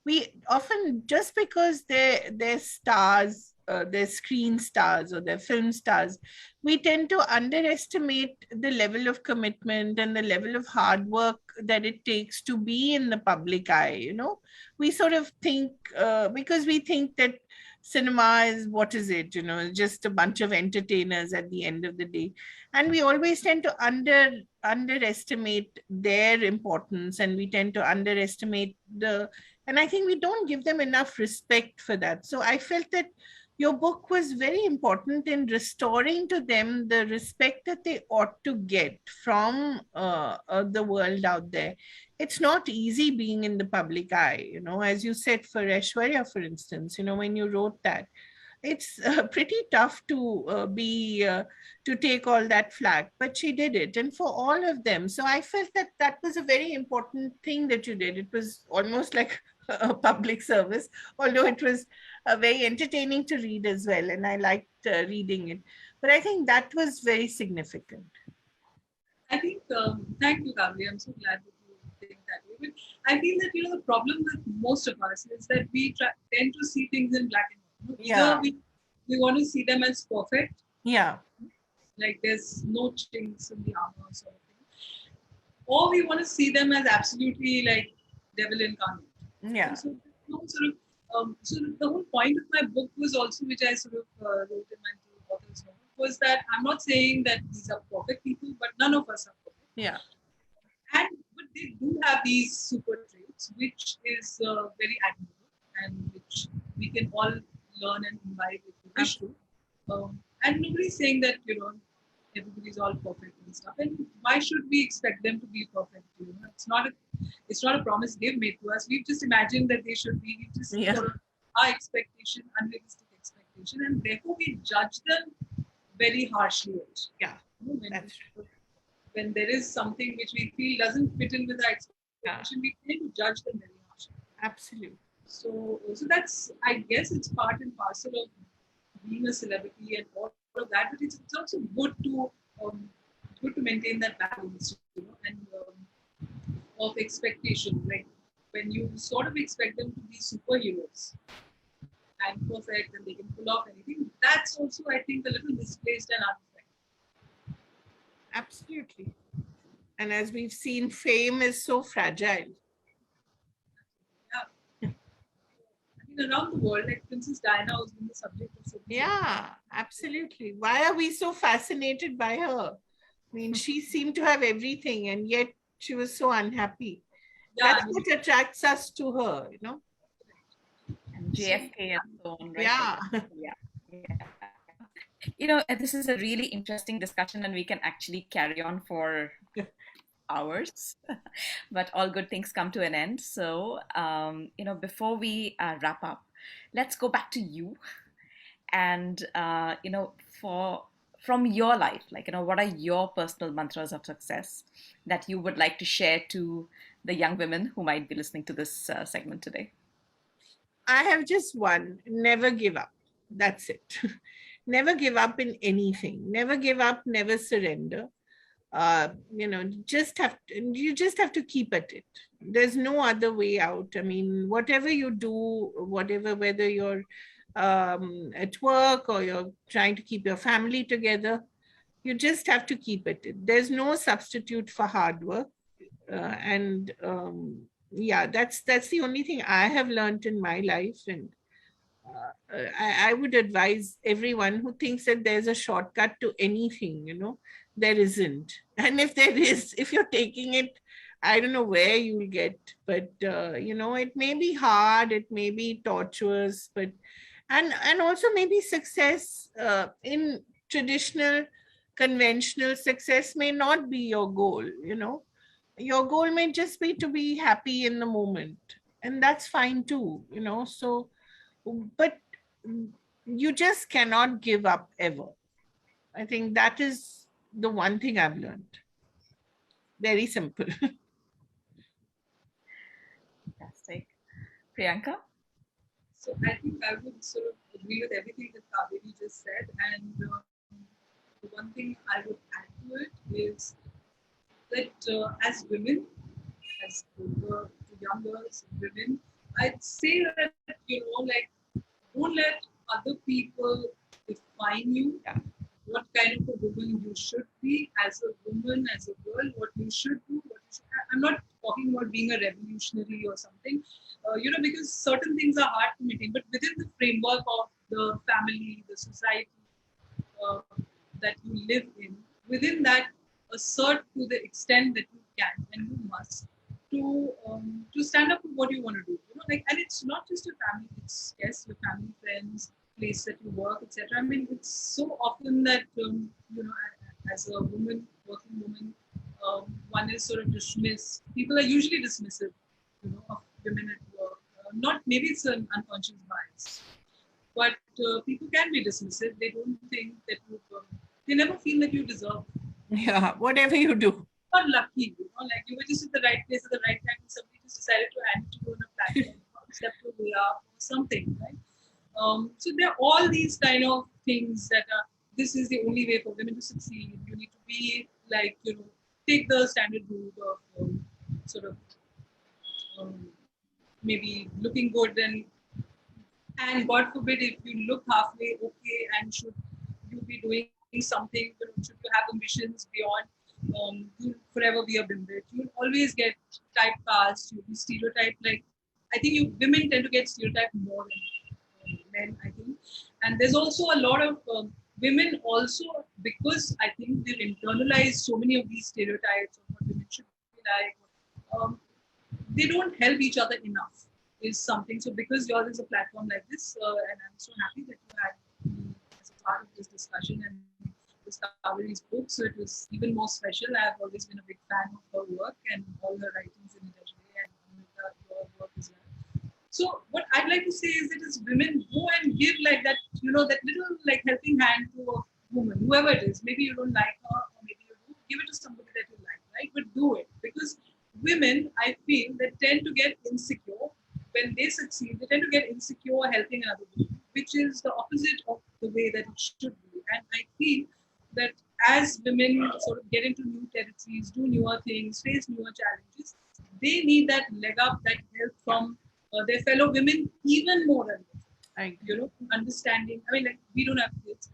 We often, just because they're stars, they're screen stars or they're film stars, we tend to underestimate the level of commitment and the level of hard work that it takes to be in the public eye. We sort of think, because we think that cinema is, what is it, just a bunch of entertainers at the end of the day. And we always tend to underestimate their importance, and we tend to underestimate and I think we don't give them enough respect for that. So I felt that your book was very important in restoring to them the respect that they ought to get from the world out there. It's not easy being in the public eye, as you said, for Aishwarya, for instance, when you wrote that, it's pretty tough to take all that flack, but she did it, and for all of them. So I felt that was a very important thing that you did. It was almost like a public service, although it was very entertaining to read as well, and I liked reading it. But I think that was very significant. I think, thank you, Kavli. I'm so glad that you think that way. But I feel that, the problem with most of us is that we tend to see things in black and white. Yeah. Either we want to see them as perfect. Yeah. Like there's no chinks in the armor sort of thing. Or we want to see them as absolutely like devil incarnate. Yeah. So the whole point of my book was also, which I sort of wrote in my author's note, was that I'm not saying that these are perfect people, but none of us are perfect. Yeah. But they do have these super traits, which is very admirable, and which we can all learn and imbibe if we wish to. And nobody's saying that everybody's all perfect and stuff. And why should we expect them to be perfect? It's not a promise they've made to us. We've just imagined that they should be. We just sort of our expectation, unrealistic expectation, and therefore we judge them very harshly. Yeah, that's true. When there is something which we feel doesn't fit in with our expectation, we tend to judge them very harshly. Absolutely. So that's, I guess, it's part and parcel of being a celebrity and all of that. But it's also good to maintain that balance, and of expectation. Like when you sort of expect them to be superheroes and perfect and they can pull off anything, that's also, I think, a little misplaced and unfair. Absolutely. And as we've seen, fame is so fragile. Yeah. I mean, around the world, like Princess Diana has been the subject of so much. Yeah, absolutely. Why are we so fascinated by her? I mean, she seemed to have everything, and yet she was so unhappy. Yeah, that's what attracts us to her, And JFK and so on, right? Yeah. This is a really interesting discussion, and we can actually carry on for hours. But all good things come to an end. So, before we wrap up, let's go back to you. And, from your life, like, what are your personal mantras of success that you would like to share to the young women who might be listening to this segment today? I have just one: never give up. That's it. Never give up in anything. Never give up, never surrender. You just have to keep at it. There's no other way out. I mean, whatever you do, whether you're at work or you're trying to keep your family together, you just have to keep at it. There's no substitute for hard work. And yeah, that's the only thing I have learned in my life. And I would advise everyone who thinks that there's a shortcut to anything, there isn't. And if there is, if you're taking it, I don't know where you'll get, but it may be hard, it may be tortuous, but and also maybe success in traditional, conventional success may not be your goal. Your goal may just be to be happy in the moment, and that's fine too. So, but you just cannot give up ever. I think that is the one thing I've learned. Very simple. Fantastic. Priyanka? So I think I would sort of agree with everything that Kaveri just said. And the one thing I would add to it is that as women, as young girls, women, I'd say that, don't let other people define you. Yeah. What kind of a woman you should be as a woman, as a girl, what you should do. I'm not talking about being a revolutionary or something, because certain things are hard to maintain, but within the framework of the family, the society that you live in, within that, assert to the extent that you can and you must to stand up for what you want to do. And it's not just your family; it's yes, your family, friends, place that you work, etc. I mean, it's so often that as a woman, working woman, one is sort of dismissed. People are usually dismissive, of women at work. Not maybe it's an unconscious bias, but people can be dismissive. They don't think that they never feel that you deserve. Yeah, whatever you do. Not lucky, like you were just at the right place at the right time, and somebody just decided to hand it to you on a platform, step your way up or something, right? So there are all these kind of things that are, this is the only way for women to succeed. You need to be like, take the standard route of sort of maybe looking good, and God forbid if you look halfway okay, and should you be doing something, should you have ambitions beyond, you'll forever be a bimbit. You'll always get typecast, you'll be stereotyped. Like, I think women tend to get stereotyped more than men, I think. And there's also a lot of women also, because I think they've internalized so many of these stereotypes of what women should be like. They don't help each other enough is something. So because yours is a platform like this, and I'm so happy that you had me as a part of this discussion and Discovery's book, so it was even more special. I've always been a big fan of her work and all her writings in Italy and your work as well. So what I'd like to say is that as women, go and give like that, that little like helping hand to a woman, whoever it is. Maybe you don't like her, or maybe you do. Give it to somebody that you like, right? But do it, because women, I feel, that tend to get insecure when they succeed. They tend to get insecure helping another woman, which is the opposite of the way that it should be. And I feel that as women sort of get into new territories, do newer things, face newer challenges, they need that leg up, that help from their fellow women even more than understanding. I mean, like, we don't have kids,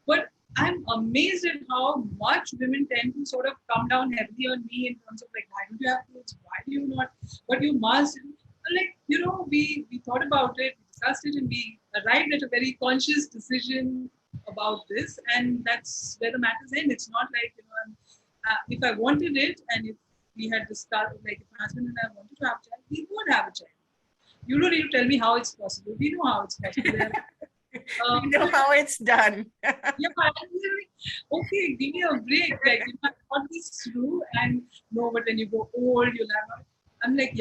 but I'm amazed at how much women tend to sort of come down heavily on me in terms of like, why don't you have kids? Why do you not? But you must. Like, we thought about it, we discussed it, and we arrived at a very conscious decision about this, and that's where the matters end. It's not like, if I wanted it, and if we had discussed, like if my husband and I wanted to have a child, we would have a child. You don't need to tell me how it's possible. We know how it's possible. We know how it's done. Okay, give me a break. Like, I thought this through, and no, but when you go old, you'll have. I'm like,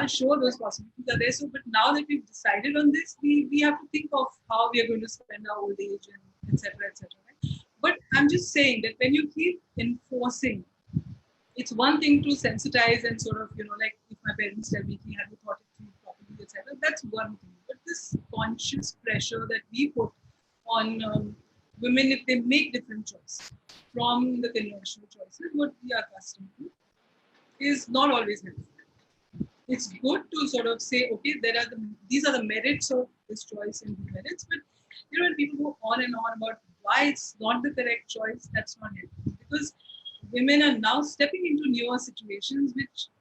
sure, those possibilities are there. So, but now that we've decided on this, we have to think of how we are going to spend our old age and etc. etc. Right? But I'm just saying that when you keep enforcing, it's one thing to sensitize and sort of, like if my parents tell me, have you thought it through properly, etc. That's one thing. But this conscious pressure that we put on women if they make different choices from the conventional choices, what we are accustomed to, is not always helpful. It's good to sort of say, okay, these are the merits of this choice and demerits, but when people go on and on about why it's not the correct choice, that's not helpful, because women are now stepping into newer situations,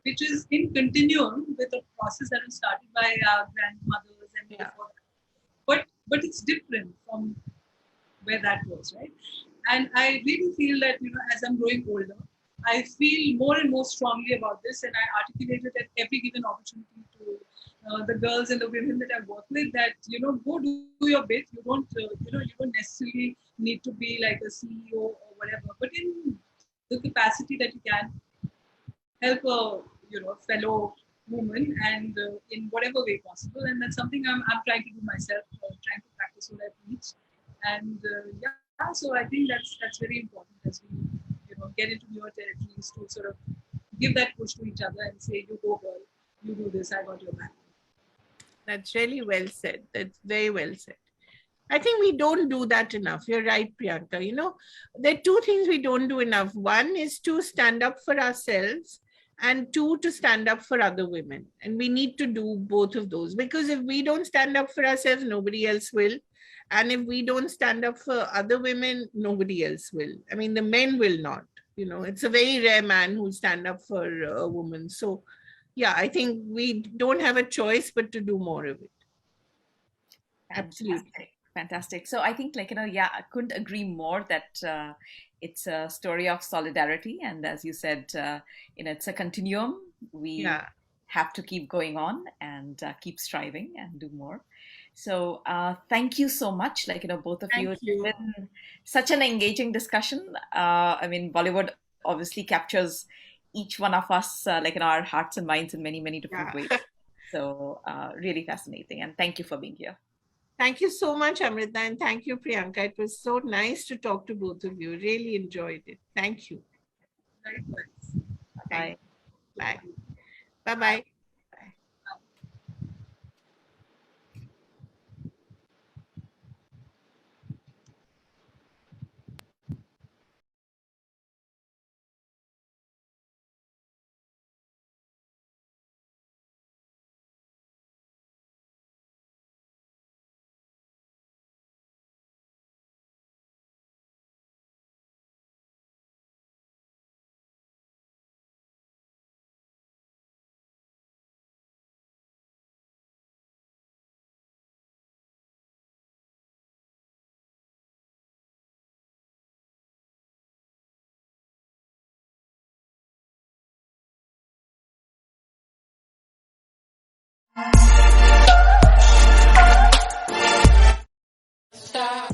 which is in continuum with a process that was started by our grandmothers and before that. But it's different from where that was, right? And I really feel that, as I'm growing older, I feel more and more strongly about this, and I articulate it at every given opportunity to the girls and the women that I work with. That go do your bit. You don't necessarily need to be like a CEO or whatever, but in the capacity that you can help a fellow woman, and in whatever way possible. And that's something I'm trying to do myself, trying to practice what I preach. And yeah, so I think that's very important as we get into newer territories, to sort of give that push to each other and say, you go girl, you do this, I got your back. That's really well said. That's very well said. I think we don't do that enough. You're right, Priyanka. There are two things we don't do enough. One is to stand up for ourselves, and two, to stand up for other women. And we need to do both of those, because if we don't stand up for ourselves, nobody else will. And if we don't stand up for other women, nobody else will. I mean, the men will not. It's a very rare man who'll stand up for a woman. So, yeah, I think we don't have a choice but to do more of it. Absolutely. Fantastic. So I think, yeah, I couldn't agree more that it's a story of solidarity. And as you said, it's a continuum. We have to keep going on and keep striving and do more. So thank you so much. Both of you. Thank you. It's been such an engaging discussion. I mean, Bollywood obviously captures each one of us, in our hearts and minds in many, many different ways. So really fascinating. And thank you for being here. Thank you so much, Amrita, and thank you, Priyanka. It was so nice to talk to both of you. Really enjoyed it. Thank you. Bye. Bye. Bye-bye.